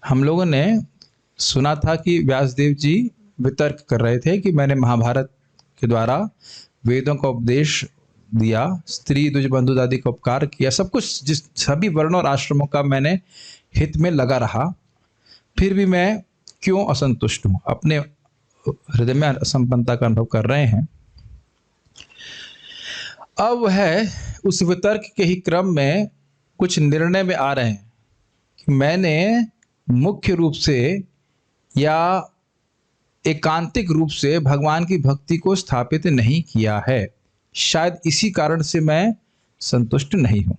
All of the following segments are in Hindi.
हम लोगों ने सुना था कि व्यासदेव जी वितर्क कर रहे थे कि मैंने महाभारत के द्वारा वेदों का उपदेश दिया, स्त्री द्विज बंधु दादी का उपकार किया, सब कुछ जिस सभी वर्णों और आश्रमों का मैंने हित में लगा रहा, फिर भी मैं क्यों असंतुष्ट हूँ, अपने हृदय में असंपन्नता का अनुभव कर रहे हैं। अब वह उस वितर्क के ही क्रम में कुछ निर्णय में आ रहे हैं कि मैंने मुख्य रूप से या एकांतिक रूप से भगवान की भक्ति को स्थापित नहीं किया है, शायद इसी कारण से मैं संतुष्ट नहीं हूं।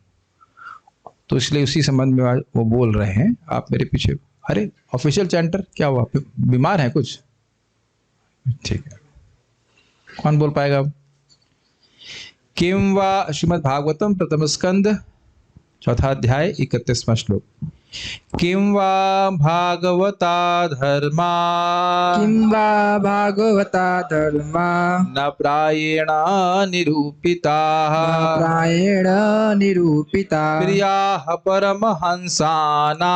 तो इसलिए उसी संबंध में वो बोल रहे हैं। आप मेरे पीछे, अरे ऑफिशियल चैंटर क्या हुआ, बीमार है कुछ? ठीक है, कौन बोल पाएगा अब? किम वा श्रीमद् भागवतम प्रथम स्कंद चौथा अध्याय 31वां श्लोक। किम वा भागवता धर्मा, किं वा भागवता धर्मा न प्रायेण निरूपिताः, न प्रायेण निरूपिता प्रियाः परमहंसानां,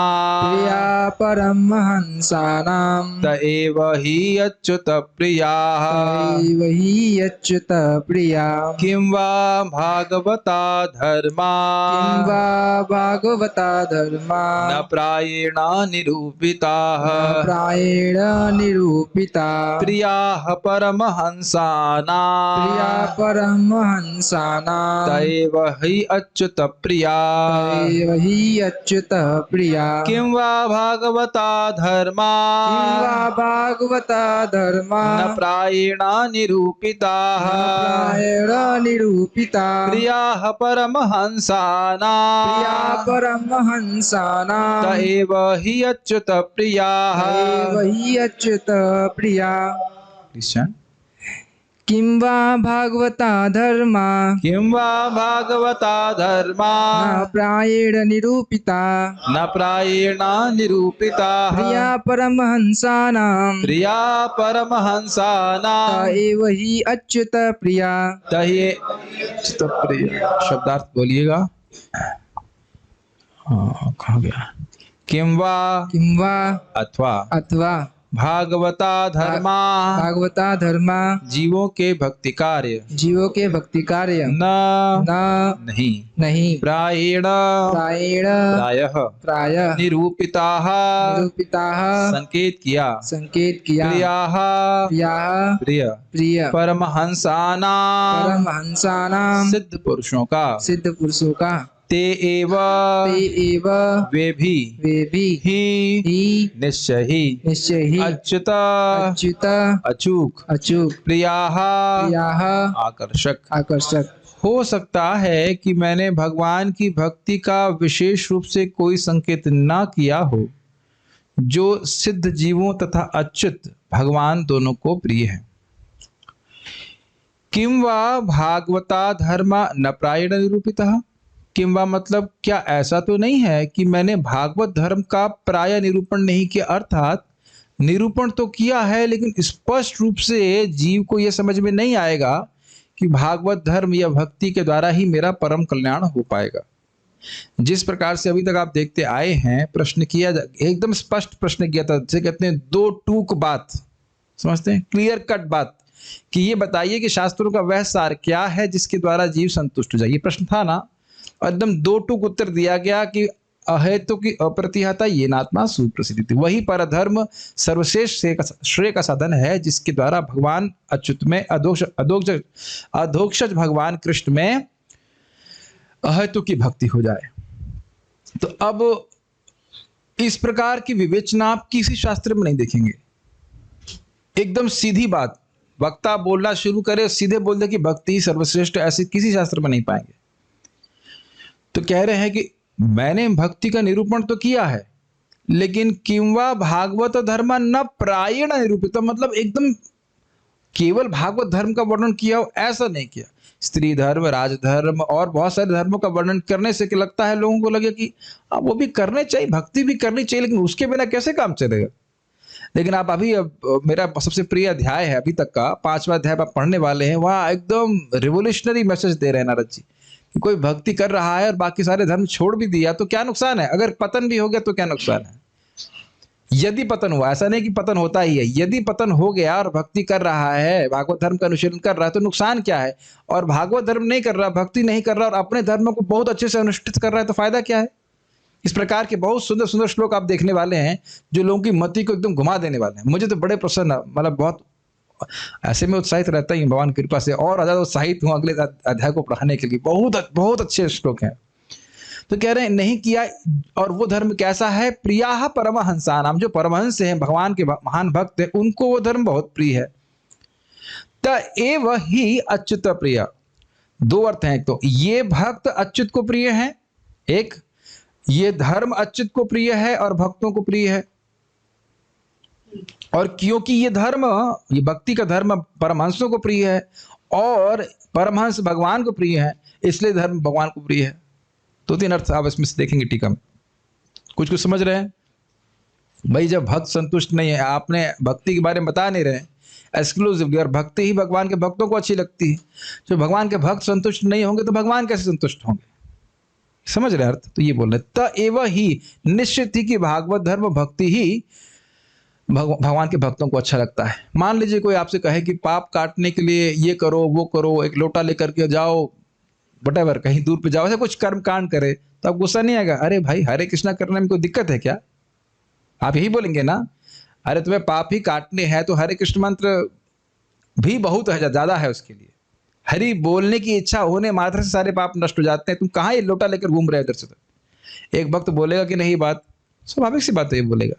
प्रिया परमहंसानां त एव हि अच्युत प्रियाः। तैव हि अच्युत प्रिया। किं वा भागवता धर्मा, किं वा भागवता धर्मा न प्रायेण निरूपिताः, न प्रायेण निरूपिता प्रियाः परमहंसानां, प्रिया परमहंसानां तैव हि अच्युत प्रिया। तैव हि अच्युत प्रिया। किं वा भागवता धर्मा, किं वा भागवता धर्मा न प्रायेण निरूपिताः, प्रायेण निरूपिता प्रियाः परमहंसानां, प्रिया परमहंसानां त एव हि अच्युत प्रियाः। तैव हि अच्युत प्रिया। कृष्ण। किं वा भागवता धर्मा किं वा भागवता धर्मा, न प्रायेण निरूपिता न प्रायेण निरूपिताः, प्रिया परमहंसानां प्रिया परमहंसानां, त एव हि अच्युत प्रिया। तहि अच्युत प्रिया। शब्दार्थ बोलिएगा। हाँ, कहाँ गया? किं वा किं वा अथवा अथवा भागवता धर्मा, भागवता धर्मा जीवों के भक्ति कार्य, जीवों के भक्ति कार्य न न नहीं नहीं प्रायेण प्रायेण प्रायः प्रायः निरूपिताः, निरूपिताः संकेत किया, संकेत किया प्रियाः प्रियाः प्रिय प्रिय परमहंसानां, परमहंसानां सिद्ध पुरुषों का, सिद्ध पुरुषों का ते एव ते एव वे भी वे भी ही निश्चय ही निश्चय ही अच्युत अच्युत अचूक अचूक प्रियाः प्रियाः आकर्षक। आकर्षक। हो सकता है कि मैंने भगवान की भक्ति का विशेष रूप से कोई संकेत ना किया हो, जो सिद्ध जीवों तथा अच्युत भगवान दोनों को प्रिय है। किं वा भागवता धर्मा न प्रायेण निरूपितः, किं वा मतलब क्या ऐसा तो नहीं है कि मैंने भागवत धर्म का प्राय निरूपण नहीं किया, अर्थात निरूपण तो किया है लेकिन स्पष्ट रूप से जीव को यह समझ में नहीं आएगा कि भागवत धर्म या भक्ति के द्वारा ही मेरा परम कल्याण हो पाएगा। जिस प्रकार से अभी तक आप देखते आए हैं, प्रश्न किया एकदम स्पष्ट प्रश्न किया था, जैसे कहते हैं दो टूक बात, समझते हैं, क्लियर कट बात, कि ये बताइए कि शास्त्रों का वह सार क्या है जिसके द्वारा जीव संतुष्ट हो जाए। ये प्रश्न था ना, एकदम दो टूक उत्तर दिया गया कि अहेतु की अप्रतिहता ये नात्मा सुप्रसिद्धि, वही परधर्म सर्वश्रेष्ठ श्रेय का साधन है जिसके द्वारा भगवान अच्युत में अधोक्षज भगवान कृष्ण में अहेतु की भक्ति हो जाए। तो अब इस प्रकार की विवेचना आप किसी शास्त्र में नहीं देखेंगे। एकदम सीधी बात, वक्ता बोलना शुरू करे सीधे बोल दे कि भक्ति सर्वश्रेष्ठ, ऐसे किसी शास्त्र में नहीं पाएंगे। तो कह रहे हैं कि मैंने भक्ति का निरूपण तो किया है, लेकिन किं वा भागवत धर्म न प्रायेण निरूपित, मतलब एकदम केवल भागवत धर्म का वर्णन किया हो ऐसा नहीं किया। स्त्री धर्म, राजधर्म और बहुत सारे धर्मों का वर्णन करने से लगता है लोगों को लगे कि वो भी करने चाहिए, भक्ति भी करनी चाहिए, लेकिन उसके बिना कैसे काम चलेगा। लेकिन आप अभी मेरा सबसे प्रिय अध्याय है अभी तक का 5वां अध्याय आप पढ़ने वाले हैं, वहाँ एकदम रिवोल्यूशनरी मैसेज दे रहे हैं नारद जी कि कोई भक्ति कर रहा है और बाकी सारे धर्म छोड़ भी दिया तो क्या नुकसान है, अगर पतन भी हो गया तो क्या नुकसान है। यदि पतन हुआ, ऐसा नहीं कि पतन होता ही है, यदि पतन हो गया और भक्ति कर रहा है, भागवत धर्म का अनुशीलन कर रहा है, तो नुकसान क्या है? और भागवत धर्म नहीं कर रहा, भक्ति नहीं कर रहा और अपने धर्म को बहुत अच्छे से अनुष्ठित कर रहा है, तो फायदा क्या है? इस प्रकार के बहुत सुंदर सुंदर श्लोक आप देखने वाले हैं जो लोगों की मति को एकदम घुमा देने वाले हैं। मुझे तो बड़े प्रसन्न, मतलब बहुत ऐसे में उत्साहित रहता ही भगवान की कृपा से, और ज्यादा उत्साहित हूँ अगले अध्याय को पढ़ाने के लिए। बहुत बहुत अच्छे श्लोक हैं। तो कह रहे हैं नहीं किया, और वो धर्म कैसा है? प्रिया परमहंसानाम, जो परमहंस हैं, भगवान के महान भक्त हैं, उनको वो धर्म बहुत प्रिय है। त एव ही अच्युत प्रिय, दो अर्थ हैं। एक तो ये भक्त अच्युत को प्रिय है, एक ये धर्म अच्युत को प्रिय है और भक्तों को प्रिय है। और क्योंकि ये धर्म, ये भक्ति का धर्म परमहंसों को प्रिय है और परमहंस भगवान को प्रिय है, इसलिए धर्म भगवान को प्रिय है। दो तीन अर्थ आप इसमें से देखेंगे टीका में। कुछ कुछ समझ रहे हैं भाई? जब भक्त संतुष्ट नहीं है, आपने भक्ति के बारे में बता नहीं रहे एक्सक्लूसिवली, और भक्ति ही भगवान के भक्तों को अच्छी लगती है। जो भगवान के भक्त संतुष्ट नहीं होंगे तो भगवान कैसे संतुष्ट होंगे? समझ रहे अर्थ? तो ये बोल रहे त एव ही, निश्चित ही कि भागवत धर्म भक्ति ही भगवान के भक्तों को अच्छा लगता है। मान लीजिए कोई आपसे कहे कि पाप काटने के लिए ये करो वो करो, एक लोटा लेकर के जाओ, वटेवर कहीं दूर पे जाओ, ऐसे कुछ कर्म कांड करे, तो आप गुस्सा नहीं आएगा? अरे भाई हरे कृष्णा करने में कोई दिक्कत है क्या? आप यही बोलेंगे ना? अरे तुम्हें पाप ही काटने हैं तो हरे कृष्ण मंत्र भी बहुत है, ज्यादा है उसके लिए। हरि बोलने की इच्छा होने मात्र से सारे पाप नष्ट हो जाते हैं। तुम कहाँ ये लोटा लेकर घूम रहे हो इधर से? एक भक्त बोलेगा कि नहीं, बात स्वाभाविक सी बात है, ये बोलेगा।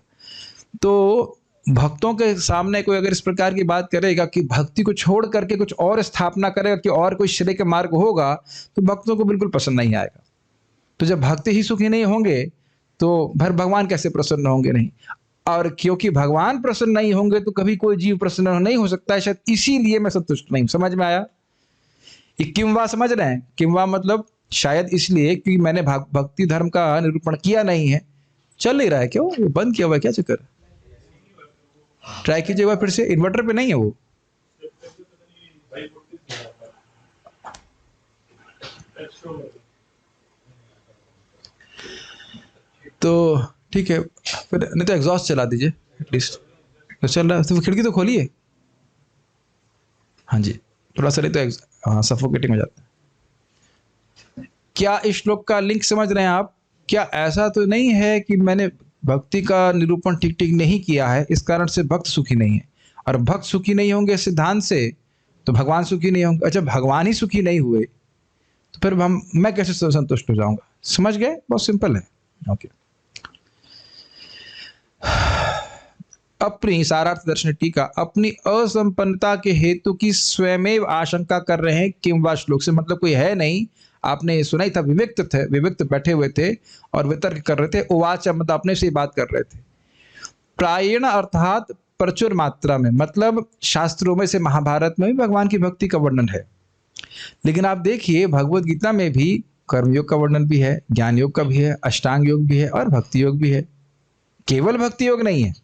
तो भक्तों के सामने कोई अगर इस प्रकार की बात करेगा कि भक्ति को छोड़ करके कुछ और स्थापना करेगा कि और कोई श्रेय के मार्ग होगा, तो भक्तों को बिल्कुल पसंद नहीं आएगा। तो जब भक्त ही सुखी नहीं होंगे तो फिर भगवान कैसे प्रसन्न होंगे? नहीं। और क्योंकि भगवान प्रसन्न नहीं होंगे तो कभी कोई जीव प्रसन्न नहीं हो सकता है, शायद इसीलिए मैं संतुष्ट नहीं हूं। समझ में आया? ये किंवा समझ रहे हैं? किंवा मतलब शायद इसलिए कि मैंने भक्ति धर्म का निरूपण किया नहीं है। चल नहीं रहा है? क्यों? वो बंद किया हुआ है क्या? चक्कर ट्राई कीजिएगा फिर से। इन्वर्टर पे नहीं है वो। तो ठीक है फिर, नहीं तो एग्जॉस्ट चला दीजिए एटलीस्ट। तो चल रहा है तो खिड़की तो खोलिए। हाँ जी, थोड़ा सा नहीं तो हाँ सफोकेटिंग हो जाता है। क्या इस श्लोक का लिंक समझ रहे हैं आप? क्या ऐसा तो नहीं है कि मैंने भक्ति का निरूपण ठीक ठीक नहीं किया है, इस कारण से भक्त सुखी नहीं है, और भक्त सुखी नहीं होंगे सिद्धांत से तो भगवान सुखी नहीं होंगे। अच्छा, भगवान ही सुखी नहीं हुए तो फिर मैं कैसे संतुष्ट हो जाऊंगा? समझ गए? बहुत सिंपल है। ओके। अपनी सारार्थ दर्शन टीका, अपनी असंपन्नता के हेतु की स्वयमेव आशंका कर रहे हैं। किंवा श्लोक से मतलब कोई है नहीं, आपने सुना ही था, विविक्त थे, विविक्त बैठे हुए थे और वितर्क कर रहे थे। उवाच मतलब अपने से ही बात कर रहे थे। प्रायण अर्थात प्रचुर मात्रा में, मतलब शास्त्रों में से महाभारत में भी भगवान की भक्ति का वर्णन है। लेकिन आप देखिए भगवत गीता में भी कर्मयोग का वर्णन भी है, ज्ञान योग का भी है, अष्टांग योग भी है और भक्ति योग भी है। केवल भक्ति योग नहीं है।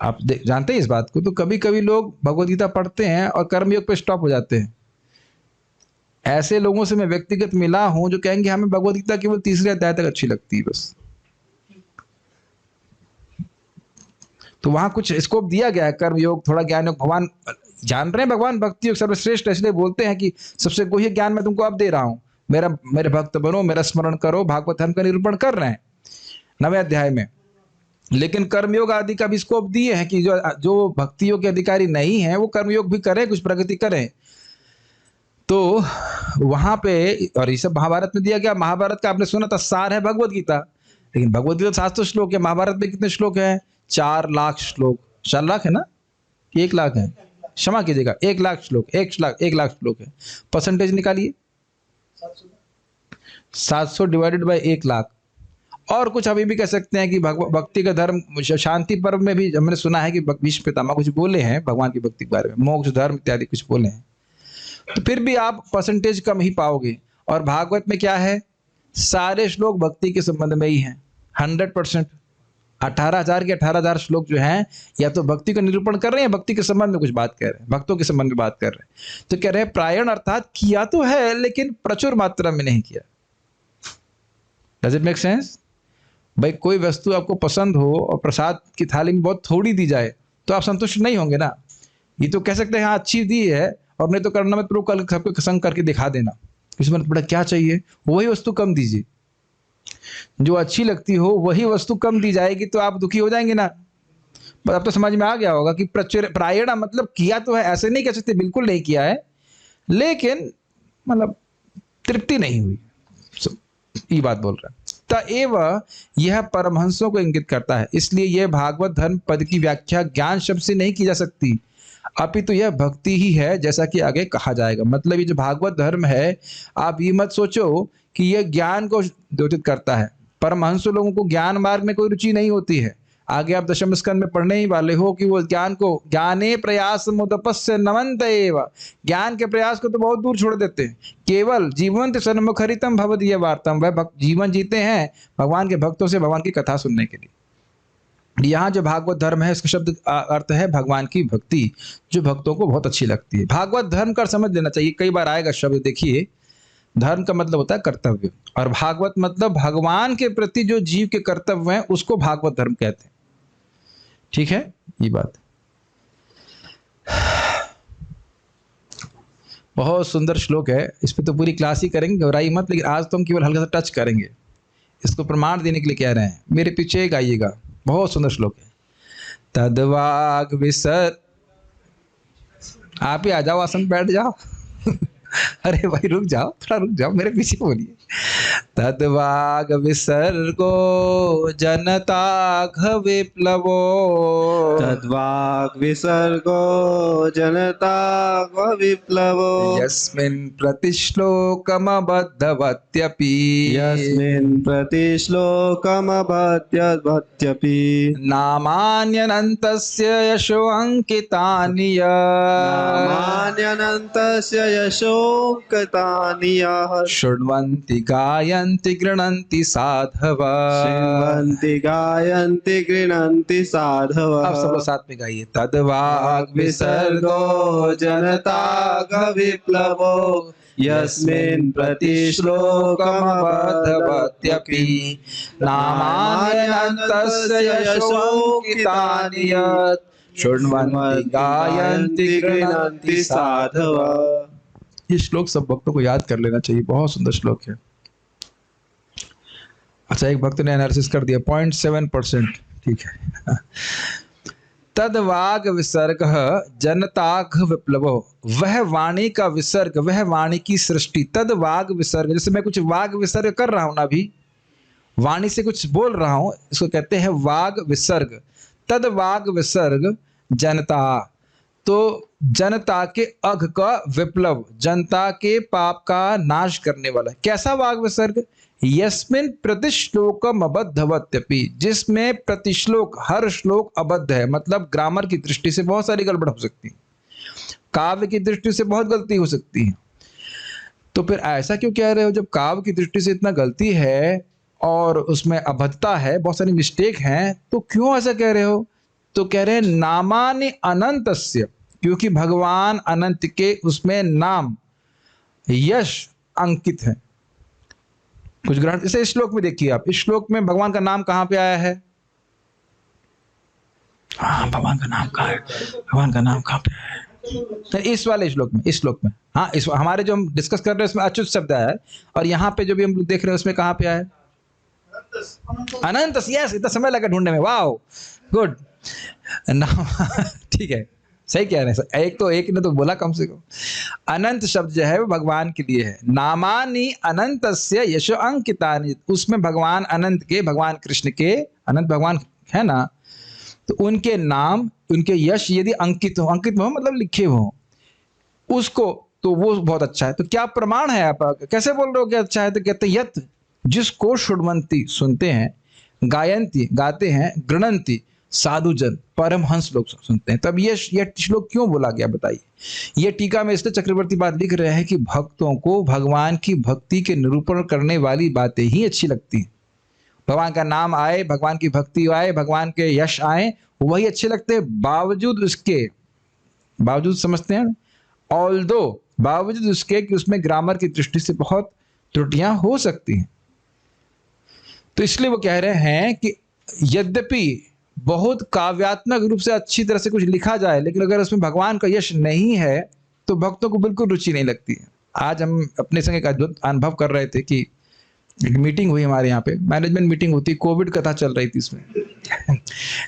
आप जानते हैं इस बात को। तो कभी कभी लोग भगवत गीता पढ़ते हैं और कर्मयोग पे स्टॉप हो जाते हैं। ऐसे लोगों से मैं व्यक्तिगत मिला हूं जो कहेंगे हमें भगवत गीता केवल तीसरे अध्याय तक अच्छी लगती है बस। तो वहां कुछ स्कोप दिया गया है, कर्म योग, थोड़ा ज्ञान योग। भगवान जान रहे हैं भगवान भक्ति योग सर्वश्रेष्ठ, इसलिए बोलते हैं कि सबसे गुह्य ज्ञान मैं तुमको अब दे रहा हूं, मेरे भक्त बनो, मेरा स्मरण करो। भागवत धर्म का निरूपण कर रहे हैं 9वें अध्याय में। लेकिन कर्मयोग आदि का भी स्कोप दिए हैं कि जो भक्ति योग के अधिकारी नहीं है वो कर्मयोग भी करें, कुछ प्रगति करें। तो वहां पे, और ये सब महाभारत में दिया गया। महाभारत का आपने सुना था सार है भगवत गीता, लेकिन भगवत गीता 700 श्लोक है। महाभारत में कितने श्लोक हैं? 4 लाख श्लोक। 4 लाख है ना कि 1 लाख है? क्षमा कीजिएगा, 1 लाख श्लोक। 1 लाख श्लोक है। परसेंटेज निकालिए, 700 डिवाइडेड बाय 1 लाख। और कुछ अभी भी कह सकते हैं कि भक्ति का धर्म, शांति पर्व में भी हमने सुना है कि भीष्म पितामह कुछ बोले हैं भगवान की भक्ति के बारे में, मोक्ष धर्म इत्यादि कुछ बोले हैं। तो फिर भी आप परसेंटेज कम ही पाओगे। और भागवत में क्या है? सारे श्लोक भक्ति के संबंध में ही हैं 100%। 18,000 के 18,000 श्लोक जो हैं या तो भक्ति का निरूपण कर रहे हैं, भक्ति के संबंध में कुछ बात कर रहे हैं, भक्तों के संबंध में बात कर रहे हैं। तो कह रहे हैं प्रायण अर्थात किया तो है लेकिन प्रचुर मात्रा में नहीं किया। Does it make sense? भाई कोई वस्तु आपको पसंद हो और प्रसाद की थाली में बहुत थोड़ी दी जाए तो आप संतुष्ट नहीं होंगे ना। ये तो कह सकते हैं हाँ अच्छी दी है, और नहीं तो करना मत, कल सबको संग करके दिखा देना, इसमें बड़ा क्या चाहिए, वही वस्तु कम दीजिए। जो अच्छी लगती हो वही वस्तु कम दी जाएगी तो आप दुखी हो जाएंगे ना। पर अब तो समझ में आ गया होगा कि प्रायण मतलब किया तो है, ऐसे नहीं कह सकते बिल्कुल नहीं किया है, लेकिन मतलब तृप्ति नहीं हुई, ये बात बोल रहा है। तएव यह परमहंसों को इंगित करता है, इसलिए यह भागवत धर्म पद की व्याख्या ज्ञान शब्द से नहीं की जा सकती, अपितु यह भक्ति ही है, जैसा कि आगे कहा जाएगा। मतलब ये जो भागवत धर्म है, आप ये मत सोचो कि यह ज्ञान को द्योतित करता है। परमहंस लोगों को ज्ञान मार्ग में कोई रुचि नहीं होती है। आगे आप दशम स्कंद में पढ़ने ही वाले हो कि वो ज्ञान को ज्ञाने प्रयास मुदपस्य नमंत एव, ज्ञान के प्रयास को तो बहुत दूर छोड़ देते हैं। केवल जीवंत सन्मुखरितम भवदीय वार्तम, वह जीवन जीते हैं भगवान के भक्तों से भगवान की कथा सुनने के लिए। यहाँ जो भागवत धर्म है इसका शब्द अर्थ है भगवान की भक्ति, जो भक्तों को बहुत अच्छी लगती है। भागवत धर्म का समझ लेना चाहिए, कई बार आएगा शब्द, देखिए धर्म का मतलब होता है कर्तव्य, और भागवत मतलब भगवान के प्रति जो जीव के कर्तव्य हैं उसको भागवत धर्म कहते हैं। ठीक है, ये बात बहुत सुंदर श्लोक है, इस पे तो पूरी क्लास ही करेंगे, घबराइए मत, लेकिन आज तो हम केवल हल्का सा टच करेंगे, इसको प्रमाण देने के लिए कह रहे हैं। मेरे पीछे गाइएगा, बहुत सुंदर श्लोक है। तद्वाग विसर, आप ही आ जाओ, आसन बैठ जाओ अरे भाई रुक जाओ, थोड़ा रुक जाओ, मेरे पीछे बोलिए। तद्वाग विसर्गो जनताघ विप्लवो, तद्वाग विसर्गो जनताघ विप्लवो, यस्मिन् प्रतिश्लोकमबद्धवत्यपि, यस्मिन् प्रतिश्लोकमबध्यवत्यपि, नामान्यनन्तस्य यशो अंकितानि नामान्यनन्तस्य यशोक्तानि यः शृण्वन्ति गायन्ति गृह्णन्ति साधवः। शृण्वन्ति गायन्ति गृह्णन्ति साधवः। अब सब लोग साथ में गाइए। तद्वाग विसर्गो जनताघ विप्लवो, यस्मिन् प्रतिश्लोकमबद्धवत्यपि, नामान्यनन्तस्य यशोंकितानि यत् शृण्वन्ति गायन्ति गृह्णन्ति साधवः। ये श्लोक सब भक्तों को याद कर लेना चाहिए, बहुत सुंदर श्लोक है। अच्छा, एक भक्त ने एनालिसिस कर दिया 0.7%, ठीक है। तद्वाग विसर्ग जनताघ विप्लव, वह वाणी का विसर्ग, वह वाणी की सृष्टि। तद्वाग विसर्ग, जैसे मैं कुछ वाग विसर्ग कर रहा हूं ना, अभी वाणी से कुछ बोल रहा हूं, इसको कहते हैं वाग विसर्ग। तद्वाग विसर्ग जनता, तो जनता के अघ का विप्लव, जनता के पाप का नाश करने वाला। कैसा वाग विसर्ग? यस्मिन् प्रतिश्लोकम अबद्धवत्यपि, जिसमें प्रतिश्लोक, हर श्लोक अबद्ध है, मतलब ग्रामर की दृष्टि से बहुत सारी गड़बड़ हो सकती है, काव्य की दृष्टि से बहुत गलती हो सकती है। तो फिर ऐसा क्यों कह रहे हो? जब काव्य की दृष्टि से इतना गलती है और उसमें अबद्धता है, बहुत सारी मिस्टेक हैं, तो क्यों ऐसा कह रहे हो? तो कह रहे हैं नामानि अनंतस्य, क्योंकि भगवान अनंत के उसमें नाम यश अंकित है। कुछ ग्रहण, इसे इस श्लोक में देखिए आप, इस श्लोक में भगवान का नाम कहां पे आया है? हाँ, भगवान का नाम कहाँ है? भगवान का नाम कहां पे है? तो इस वाले श्लोक में, इस श्लोक में, हाँ, इस हमारे जो हम डिस्कस कर रहे हैं उसमें अच्युत शब्द आया है, और यहाँ पे जो भी हम लोग देख रहे हैं उसमें कहां पे आया है? अनंत। यस, इतना समय लगा ढूंढने में, वाह गुड नाम ठीक है, सही कह रहे हैं। एक ने तो बोला कम से कम। अनंत शब्द जो है वो भगवान के लिए है। नामानि अनंतस्य यश अंकितानि, उसमें भगवान अनंत के, भगवान कृष्ण के, अनंत भगवान है ना, तो उनके नाम, उनके यश यदि अंकित हो मतलब लिखे हो उसको, तो वो बहुत अच्छा है। तो क्या प्रमाण है? आप कैसे बोल रहे हो कि अच्छा है? तो कहते यत, जिसको शुण्वन्ति सुनते हैं, गायन्ति गाते हैं, गृह्णन्ति साधुजन परमहंस लोग सुनते हैं। तब ये श्लोक क्यों बोला गया बताइए? ये टीका में इसलिए चक्रवर्ती बात लिख रहे हैं कि भक्तों को भगवान की भक्ति के निरूपण करने वाली बातें ही अच्छी लगती हैं। भगवान का नाम आए, भगवान की भक्ति आए, भगवान के यश आए, वही अच्छे लगते हैं। बावजूद उसके, बावजूद समझते हैं, ऑल्दो, बावजूद उसके कि उसमें ग्रामर की दृष्टि से बहुत त्रुटियां हो सकती हैं। तो इसलिए वो कह रहे हैं कि यद्यपि बहुत काव्यात्मक रूप से अच्छी तरह से कुछ लिखा जाए, लेकिन अगर उसमें भगवान का यश नहीं है तो भक्तों को बिल्कुल रुचि नहीं लगती है। आज हम अपने संग एक अद्भुत अनुभव कर रहे थे कि एक मीटिंग हुई हमारे यहाँ पे, मैनेजमेंट मीटिंग होती, कोविड कथा चल रही थी इसमें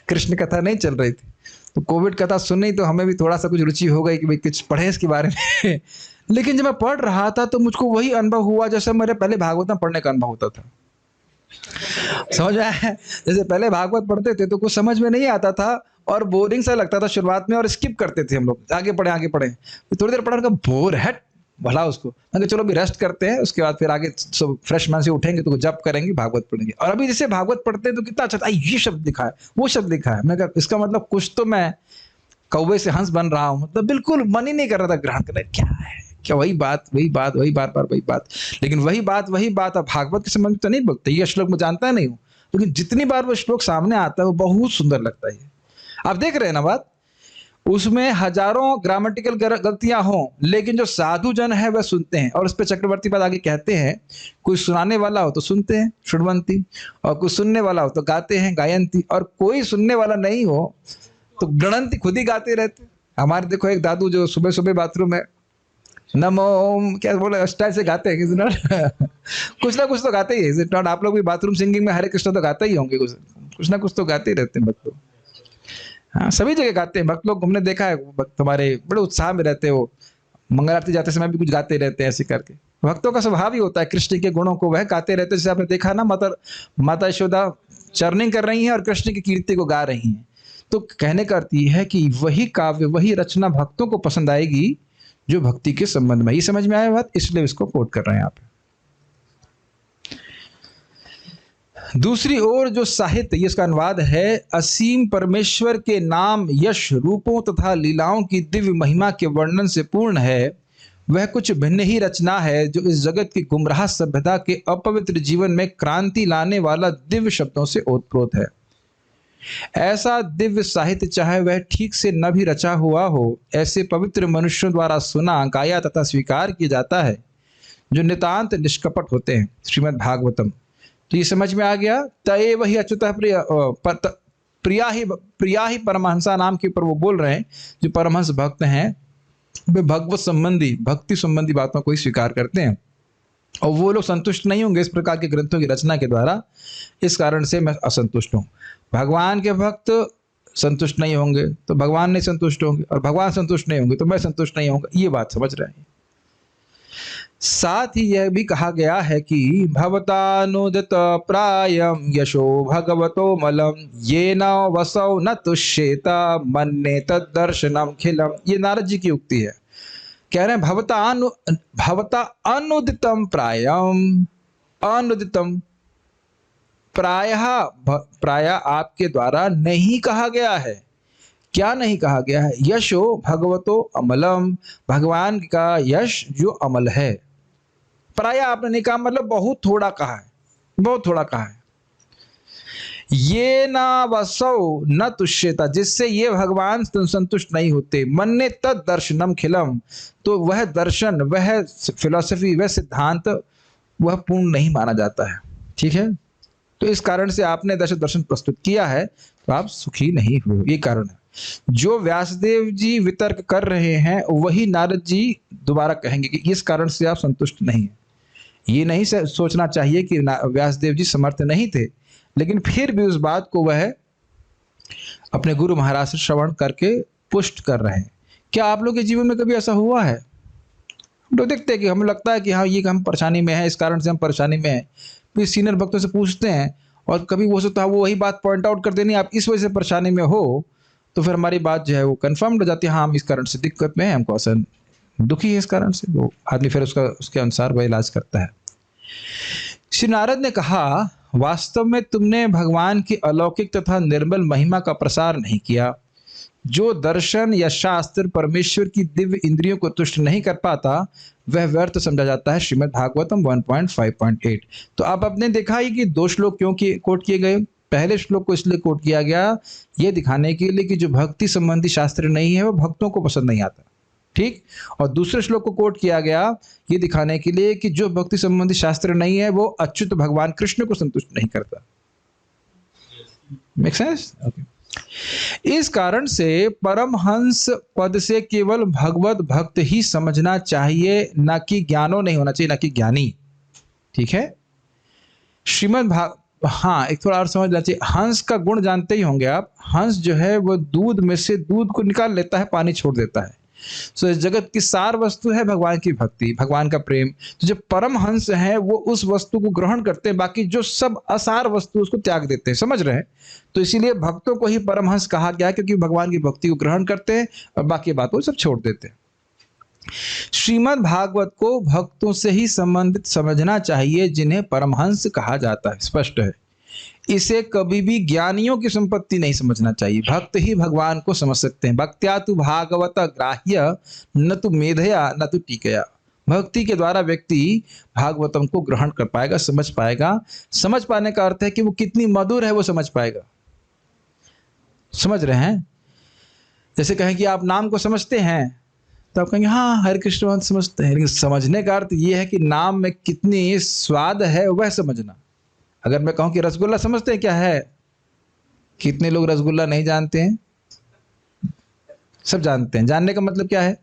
कृष्ण कथा नहीं चल रही थी। तो कोविड कथा सुनी तो हमें भी थोड़ा सा कुछ रुचि हो गई कि भाई कुछ पढ़े इसके बारे में लेकिन जब मैं पढ़ रहा था तो मुझको वही अनुभव हुआ जैसे मेरे पहले भागवतम पढ़ने का अनुभव होता था। समझ आया? जैसे पहले भागवत पढ़ते थे तो कुछ समझ में नहीं आता था और बोरिंग सा लगता था शुरुआत में, और स्किप करते थे हम लोग, आगे पढ़े तो थोड़ी देर पढ़ा का बोर है भला उसको, मैंने चलो अभी रेस्ट करते हैं, उसके बाद फिर आगे सब फ्रेश मन से उठेंगे तो जप करेंगे, भागवत पढ़ेंगे। और अभी जैसे भागवत पढ़ते हैं तो कितना अच्छा था, ये शब्द लिखा है, वो शब्द लिखा है, मैं कहा इसका मतलब कुछ तो मैं कौवे से हंस बन रहा हूँ, मतलब बिल्कुल मन ही नहीं कर रहा था ग्रहण करना, क्या है क्या वही बात वही बार वही बात, लेकिन वही बात अब भागवत के संबंध में तो नहीं बोलते, ये श्लोक मैं जानता नहीं हूँ, लेकिन जितनी बार वो श्लोक सामने आता है वो बहुत सुंदर लगता है। आप देख रहे हैं ना बात, उसमें हजारों ग्रामेटिकल गलतियां हों, लेकिन जो साधु जन है वह सुनते हैं। और उस पर चक्रवर्ती बाद आगे कहते हैं, कोई सुनाने वाला हो तो सुनते हैं श्रुण्वन्ति, और कोई सुनने वाला हो तो गाते हैं गायन्ति, और कोई सुनने वाला नहीं हो तो गणन्ति, खुद ही गाते रहते। हमारे देखो एक दादू जो सुबह सुबह बाथरूम में नमो क्या बोले स्टाइल से गाते हैं कुछ ना कुछ तो गाते ही है। आप लोग भी बाथरूम सिंगिंग में हरे कृष्ण तो गाते ही होंगे, कुछ ना कुछ तो गाते ही रहते हैं भक्त लोग। हाँ, सभी जगह गाते हैं भक्त लोग, हमने देखा है भक्त हमारे बड़े उत्साह में रहते हो, मंगल आरती जाते समय भी कुछ गाते रहते हैं ऐसे करके। भक्तों का स्वभाव ही होता है कृष्ण के गुणों को वह गाते रहते हैं। जैसे आपने देखा ना, माता यशोदा चर्निंग कर रही हैं और कृष्ण की कीर्ति को गा रही हैं। तो कहने का अर्थ ये है कि वही काव्य वही रचना भक्तों को पसंद आएगी जो भक्ति के संबंध में। ये समझ में आया बात, इसलिए इसको कोट कर रहे हैं आप। दूसरी ओर जो साहित्य, इसका अनुवाद है, असीम परमेश्वर के नाम यश रूपों तथा लीलाओं की दिव्य महिमा के वर्णन से पूर्ण है, वह कुछ भिन्न ही रचना है जो इस जगत की गुमराह सभ्यता के अपवित्र जीवन में क्रांति लाने वाला दिव्य शब्दों से ओतप्रोत है। ऐसा दिव्य साहित्य चाहे वह ठीक से न भी रचा हुआ हो, ऐसे पवित्र मनुष्यों द्वारा सुना, गाया तथा स्वीकार किया जाता है जो नितांत निष्कपट होते हैं। श्रीमद् भागवतम। तो ये समझ में आ गया। तय वही अच्युतः प्रिया ही परमहंसा नाम के ऊपर वो बोल रहे हैं, जो परमहंस भक्त हैं वे भगवत संबंधी भक्ति संबंधी बातों को ही स्वीकार करते हैं, और वो लोग संतुष्ट नहीं होंगे इस प्रकार के ग्रंथों की रचना के द्वारा। इस कारण से मैं असंतुष्ट हूँ। भगवान के भक्त संतुष्ट नहीं होंगे तो भगवान नहीं संतुष्ट होंगे, और भगवान संतुष्ट नहीं होंगे तो मैं संतुष्ट नहीं होऊंगा। ये बात समझ रहे हैं। साथ ही यह भी कहा गया है कि भवतानुदित प्रायम यशो भगवतो मलम ये न वसौ न तुष्येता मन्ने तद्दर्शनम खिलम। ये नारद जी की उक्ति है। कह रहे हैं भवता अनुदितम प्रायम, अनुदितम प्रायः आपके द्वारा नहीं कहा गया है। क्या नहीं कहा गया है? यशो भगवतो अमलम, भगवान का यश जो अमल है। प्रायः आपने नहीं कहा, मतलब बहुत थोड़ा कहा है, बहुत थोड़ा कहा है। ये ना वसौ न तुष्यता, जिससे ये भगवान संतुष्ट नहीं होते। मन्ने तद दर्शनम खिलम, तो वह दर्शन, वह फिलॉसफी, वह सिद्धांत वह पूर्ण नहीं माना जाता है। ठीक है, तो इस कारण से आपने दर्शन प्रस्तुत किया है तो आप सुखी नहीं हो, ये कारण है। जो व्यासदेव जी वितर्क कर रहे हैं वही नारद जी दोबारा कहेंगे कि इस कारण से आप संतुष्ट नहीं हैं। ये नहीं सोचना चाहिए कि व्यासदेव जी समर्थ नहीं थे, लेकिन फिर भी उस बात को वह अपने गुरु महाराज से श्रवण करके पुष्ट कर रहे हैं। क्या आप लोग के जीवन में कभी ऐसा हुआ है? हम लोग देखते हैं कि हमें लगता है कि हाँ ये हम परेशानी में है, इस कारण से हम परेशानी में हैं। फिर सीनियर भक्तों से पूछते हैं और कभी वो सोचता है वो वही बात पॉइंट आउट कर देनी, आप इस वजह से परेशानी में हो, तो फिर हमारी बात जो है वो कंफर्म हो जाती है, हाँ हम इस कारण से दिक्कत में है, हमको ऐसा दुखी है इस कारण से। वो आदमी फिर उसके अनुसार वह इलाज करता है। श्री नारद ने कहा, वास्तव में तुमने भगवान की अलौकिक तथा निर्मल महिमा का प्रसार नहीं किया। जो दर्शन या शास्त्र परमेश्वर की दिव्य इंद्रियों को तुष्ट नहीं कर पाता वह व्यर्थ समझा जाता है। श्रीमद् भागवतम 1.5.8। तो आप आपने देखा ही कि दो श्लोक क्यों कोट किए गए। पहले श्लोक को इसलिए कोट किया गया ये दिखाने के लिए कि जो भक्ति संबंधी शास्त्र नहीं है वो भक्तों को पसंद नहीं आता। ठीक। और दूसरे श्लोक को कोट किया गया ये दिखाने के लिए कि जो भक्ति संबंधी शास्त्र नहीं है वो अच्युत भगवान कृष्ण को संतुष्ट नहीं करता। Make sense? ओके। इस कारण से परमहंस पद से केवल भगवत भक्त ही समझना चाहिए, ना कि ज्ञानो नहीं होना चाहिए, ना कि ज्ञानी। ठीक है। श्रीमद् भाग हाँ, एक थोड़ा और समझ लेना चाहिए। हंस का गुण जानते ही होंगे आप। हंस जो है वो दूध में से दूध को निकाल लेता है, पानी छोड़ देता है। सो इस जगत की सार वस्तु है भगवान की भक्ति, भगवान का प्रेम। तो जो परम हंस है वो उस वस्तु को ग्रहण करते हैं, बाकी जो सब असार वस्तु उसको त्याग देते हैं। समझ रहे हैं? तो इसीलिए भक्तों को ही परमहंस कहा गया, क्योंकि भगवान की भक्ति को ग्रहण करते हैं और बाकी बातों सब छोड़ देते हैं। श्रीमद् भागवत को भक्तों से ही संबंधित समझना चाहिए, जिन्हें परमहंस कहा जाता है। स्पष्ट है। इसे कभी भी ज्ञानियों की संपत्ति नहीं समझना चाहिए। भक्त ही भगवान को समझ सकते हैं। भक्त्या तु भागवत ग्राह्य न तो मेधया न तो टीकया। भक्ति के द्वारा व्यक्ति भागवतम को ग्रहण कर पाएगा, समझ पाएगा। समझ पाने का अर्थ है कि वो कितनी मधुर है वो समझ पाएगा। समझ रहे हैं? जैसे कहें कि आप नाम को समझते हैं, तो आप कहेंगे हाँ हरे कृष्ण मंत्र समझते हैं, लेकिन समझने का अर्थ ये है कि नाम में कितनी स्वाद है वह समझना। अगर मैं कहूं कि रसगुल्ला समझते हैं क्या है, कितने लोग रसगुल्ला नहीं जानते हैं? सब जानते हैं। जानने का मतलब क्या है?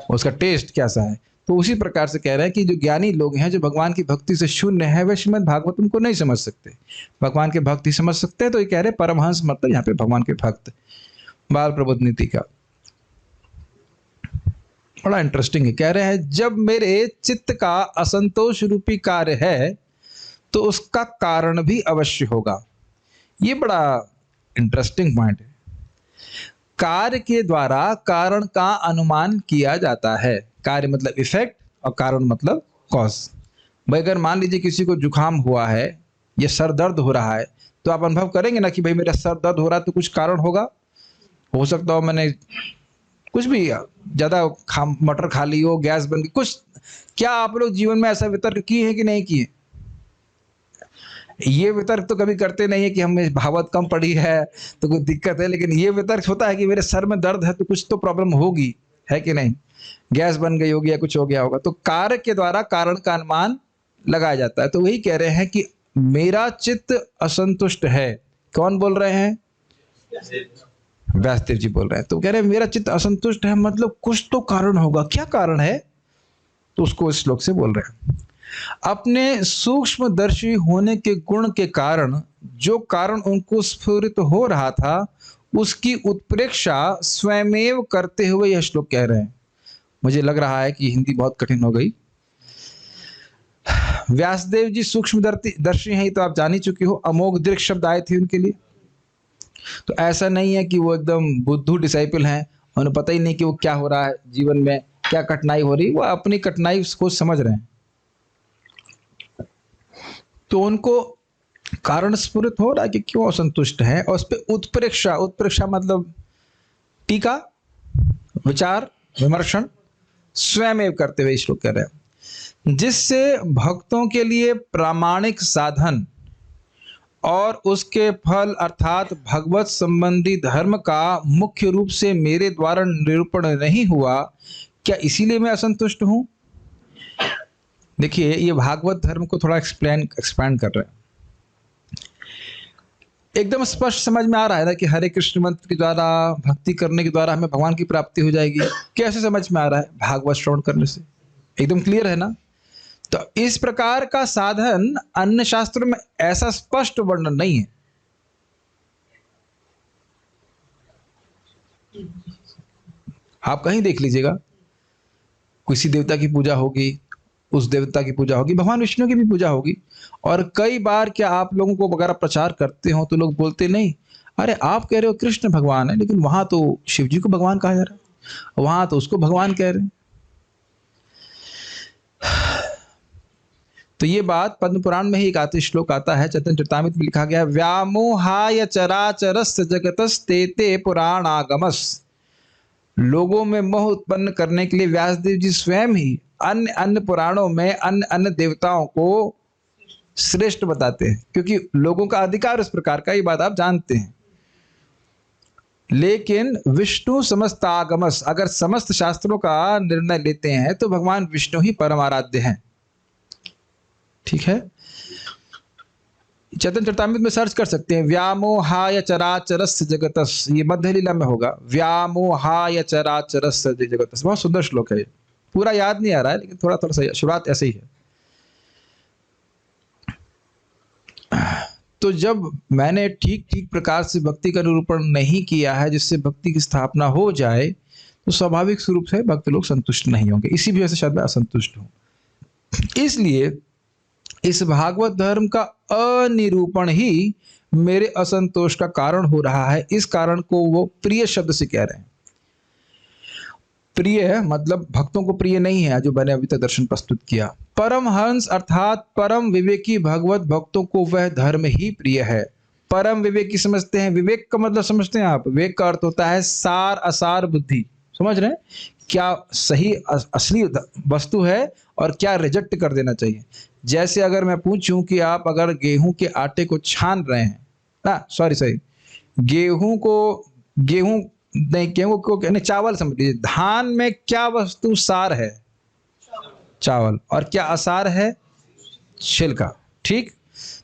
उसका टेस्ट कैसा है। तो उसी प्रकार से कह रहे हैं कि जो ज्ञानी लोग हैं, जो भगवान की भक्ति से शून्य है, वे श्रीमद् भागवतम को नहीं समझ सकते। भगवान के भक्ति समझ सकते हैं। तो ये कह रहे हैं परमहंस मतलब यहाँ पे भगवान के भक्त। बाल प्रबोध नीति का बड़ा इंटरेस्टिंग है। कह रहे हैं जब मेरे चित्त का असंतोष रूपी कार्य है तो उसका कारण भी अवश्य होगा। ये बड़ा इंटरेस्टिंग पॉइंट है। कार्य के द्वारा कारण का अनुमान किया जाता है। कार्य मतलब इफेक्ट और कारण मतलब कॉज। भाई अगर मान लीजिए किसी को जुकाम हुआ है या सर दर्द हो रहा है, तो आप अनुभव करेंगे ना कि भाई मेरा सर दर्द हो रहा है तो कुछ कारण होगा। हो सकता हो मैंने कुछ भी ज़्यादा मटर खा ली हो, गैस बन गई, कुछ। क्या आप लोग जीवन में ऐसा वितर्क किए हैं कि नहीं किए? ये वितर्क तो कभी करते नहीं है कि हमें भागवत कम पड़ी है तो कोई दिक्कत है, लेकिन ये वितर्क होता है कि मेरे सर में दर्द है तो कुछ तो प्रॉब्लम होगी, है कि नहीं? गैस बन गई होगी या कुछ हो गया होगा। तो कार्य के द्वारा कारण का अनुमान लगाया जाता है। तो वही कह रहे हैं कि मेरा चित्त असंतुष्ट है। कौन बोल रहे हैं? व्यासदेव जी बोल रहे हैं। तो कह रहे हैं मेरा चित्त असंतुष्ट है, मतलब कुछ तो कारण होगा। क्या कारण है? तो उसको इस श्लोक से बोल रहे हैं। अपने सूक्ष्मदर्शी होने के गुण के कारण जो कारण उनको स्फुरित हो रहा था उसकी उत्प्रेक्षा स्वयमेव करते हुए यह श्लोक कह रहे हैं। मुझे लग रहा है कि हिंदी बहुत कठिन हो गई। व्यासदेव जी सूक्ष्मदर्शी हैं, तो आप जान ही चुके हो। अमोघ दीर्घ शब्द आए थे उनके लिए। तो ऐसा नहीं है कि वो एकदम बुद्धू डिसाइपल हैं, उन्हें पता ही नहीं कि वो क्या हो रहा है जीवन में, क्या कठिनाई हो रही। वो अपनी कठिनाई को समझ रहे हैं। तो उनको कारण स्फुरित हो रहा है कि क्यों असंतुष्ट है, और उस पर उत्प्रेक्षा, उत्प्रेक्षा मतलब टीका, विचार, विमर्शन स्वयं करते हुए श्लोक कह रहे हैं। जिससे भक्तों के लिए प्रामाणिक साधन और उसके फल अर्थात भगवत संबंधी धर्म का मुख्य रूप से मेरे द्वारा निरूपण नहीं हुआ, क्या इसीलिए मैं असंतुष्ट हूं? देखिए ये भागवत धर्म को थोड़ा एक्सपैंड कर रहे हैं। एकदम स्पष्ट समझ में आ रहा है ना कि हरे कृष्ण मंत्र के द्वारा, भक्ति करने के द्वारा हमें भगवान की प्राप्ति हो जाएगी। कैसे समझ में आ रहा है? भागवत श्रवण करने से। एकदम क्लियर है ना? तो इस प्रकार का साधन अन्य शास्त्रों में ऐसा स्पष्ट वर्णन नहीं है। आप कहीं देख लीजिएगा, किसी देवता की पूजा होगी, उस देवता की पूजा होगी, भगवान विष्णु की भी पूजा होगी। और कई बार क्या आप लोगों को वगैरह प्रचार करते हो तो लोग बोलते नहीं, अरे आप कह रहे हो कृष्ण भगवान है, लेकिन वहां तो शिव जी को भगवान कहा जा रहा है, वहां तो उसको भगवान कह रहे हैं। तो ये बात पद्म पुराण में ही एक आते श्लोक आता है, चैतन्य चरितामृत में लिखा गया, व्यामोहाय चराचरस्य जगतस्तेते पुराणागमस। लोगों में मोह उत्पन्न करने के लिए व्यासदेव जी स्वयं ही अन्य अन्य पुराणों में अन्य अन्य देवताओं को श्रेष्ठ बताते हैं, क्योंकि लोगों का अधिकार इस प्रकार का, ये बात आप जानते हैं। लेकिन विष्णु समस्त आगमस, अगर समस्त शास्त्रों का निर्णय लेते हैं तो भगवान विष्णु ही परम आराध्य हैं। ठीक है, चैतन्य चरितामृत में सर्च कर सकते हैं, व्यामोहाय चराचरस्य जगतस्, ये मध्य लीला में होगा, व्यामोहाय चराचरस्य जगतस्। बहुत सुंदर श्लोक है ये, पूरा याद नहीं आ रहा है लेकिन थोड़ा थोड़ा सा शुरुआत ऐसे ही है। तो जब मैंने ठीक ठीक प्रकार से भक्ति का निरूपण नहीं किया है जिससे भक्ति की स्थापना हो जाए, तो स्वाभाविक रूप से भक्त लोग संतुष्ट नहीं होंगे। इसी वजह से शायद मैं असंतुष्ट हूं। इसलिए इस भागवत धर्म का अनिरूपण ही मेरे असंतोष का कारण हो रहा है। इस कारण को वो प्रिय शब्द से कह रहे हैं। प्रिय मतलब भक्तों को प्रिय नहीं है, जो मैंने अभी तक दर्शन प्रस्तुत किया। परमहंस अर्थात परम विवेकी भगवत भक्तों को वह धर्म ही प्रिय है। परम विवेकी समझते हैं, विवेक का मतलब समझते हैं आप, विवेक का अर्थ होता है सार असार बुद्धि। समझ रहे हैं, क्या सही असली वस्तु है और क्या रिजेक्ट कर देना चाहिए। जैसे अगर मैं पूछूं कि आप अगर गेहूं के आटे को छान रहे हैं ना, सॉरी गेहूं को कहने चावल समझ लीजिए, धान में क्या वस्तु सार है, चावल, और क्या असार है, छिलका। ठीक,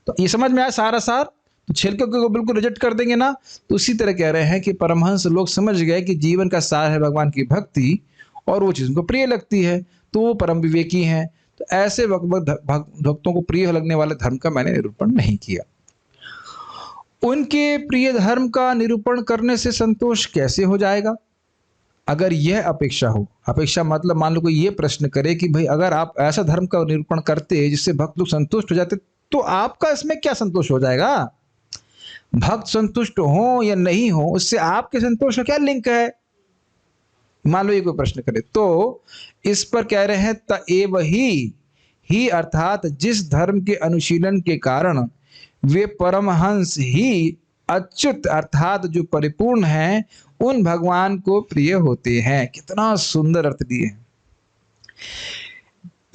तो ये समझ में आया सार असार, तो छिलके को बिल्कुल रिजेक्ट कर देंगे ना। तो उसी तरह कह रहे हैं कि परमहंस लोग समझ गए कि जीवन का सार है भगवान की भक्ति, और वो चीज उनको प्रिय लगती है, तो वो परम विवेकी हैं। तो ऐसे भक्तों को प्रिय लगने वाले धर्म का मैंने निरूपण नहीं किया। उनके प्रिय धर्म का निरूपण करने से संतोष कैसे हो जाएगा? अगर यह अपेक्षा हो, अपेक्षा मतलब मान लो कोई ये प्रश्न करे कि भाई अगर आप ऐसा धर्म का निरूपण करते जिससे भक्त लोग संतुष्ट हो जाते, तो आपका इसमें क्या संतोष हो जाएगा? भक्त संतुष्ट हो या नहीं हो, उससे आपके संतोष का क्या लिंक है? मान लो ये कोई प्रश्न करे, तो इस पर कह रहे हैं तएव ही अर्थात जिस धर्म के अनुशीलन के कारण वे परमहंस ही अच्युत अर्थात जो परिपूर्ण हैं, उन भगवान को प्रिय होते हैं। कितना सुंदर अर्थ दिए।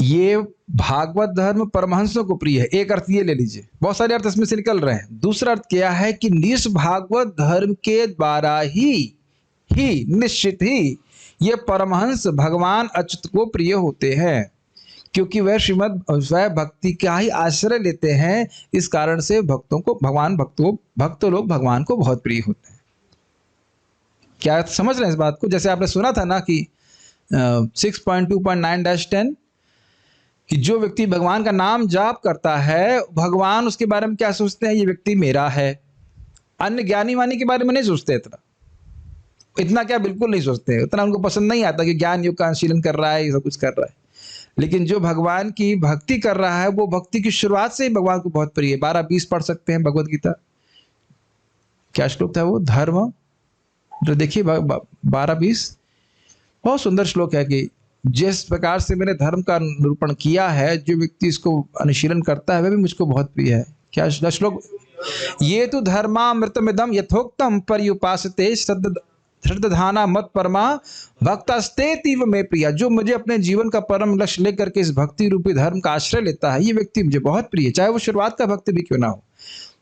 ये भागवत धर्म परमहंसों को प्रिय है, एक अर्थ ये ले लीजिए, बहुत सारे अर्थ इसमें से निकल रहे हैं। दूसरा अर्थ क्या है कि निस भागवत धर्म के द्वारा ही निश्चित ही ये परमहंस भगवान अच्युत को प्रिय होते हैं, क्योंकि वह वह भक्ति का ही आश्रय लेते हैं। इस कारण से भक्तों को भक्त लोग भगवान को बहुत प्रिय होते हैं। क्या समझ रहे हैं इस बात को? जैसे आपने सुना था ना कि 6.2.9-10 कि जो व्यक्ति भगवान का नाम जाप करता है, भगवान उसके बारे में क्या सोचते हैं? ये व्यक्ति मेरा है। अन्य ज्ञानी वानी के बारे में नहीं सोचते, इतना क्या बिल्कुल नहीं सोचते, उतना उनको पसंद नहीं आता कि ज्ञान योग का अनुशीलन कर रहा है, ये सब कुछ कर रहा है। लेकिन जो भगवान की भक्ति कर रहा है, वो भक्ति की शुरुआत से ही भगवान को बहुत प्रिय है। 12-20 पढ़ सकते हैं भगवत गीता। क्या श्लोक था वो? धर्म, जो देखिए 12-20, बहुत सुंदर श्लोक है कि जिस प्रकार से मैंने धर्म का निरूपण किया है, जो व्यक्ति इसको अनुशीलन करता है वह भी मुझको बहुत प्रिय है। क्या श्लोक? ये तो धर्मामृतमिदम यथोक्तम पर्युपासते श्रद्धाना मत परमा भक्तस्ते तीव में प्रिया। जो मुझे अपने जीवन का परम लक्ष्य लेकर के इस भक्ति रूपी धर्म का आश्रय लेता है, ये व्यक्ति मुझे बहुत प्रिय, चाहे वो शुरुआत का भक्त भी क्यों ना हो।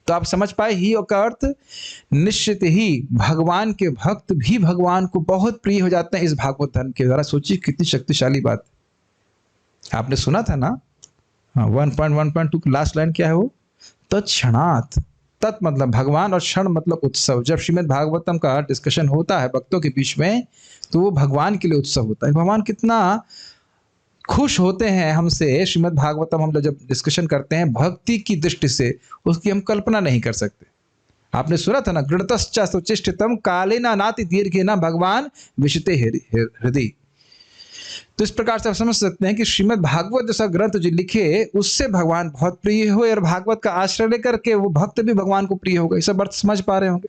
तो आप समझ पाए ही का अर्थ, निश्चित ही भगवान के भक्त भी भगवान को बहुत प्रिय हो जाते हैं इस भागवत धर्म के द्वारा। सोचिए कितनी शक्तिशाली बात। आपने सुना था ना, 1.1.2 लास्ट लाइन क्या है वो? तत्क्षणात्। तत् मतलब भगवान और क्षण मतलब उत्सव। जब श्रीमद् भागवतम का डिस्कशन होता है भक्तों के बीच में, तो वो भगवान के लिए उत्सव होता है। भगवान कितना खुश होते हैं हमसे। श्रीमद् भागवतम हम लोग जब डिस्कशन करते हैं भक्ति की दृष्टि से, उसकी हम कल्पना नहीं कर सकते। आपने सुना था ना, गृणतश्च सुचिष्टितम कालेना नाति दीर्घेना भगवान विशते हृदय। तो इस प्रकार से आप समझ सकते हैं कि श्रीमद् भागवत जैसा ग्रंथ जो लिखे, उससे भगवान बहुत प्रिय हो, और भागवत का आश्रय लेकर के वो भक्त भी भगवान को प्रिय होगा। ये सब अर्थ समझ पा रहे होंगे।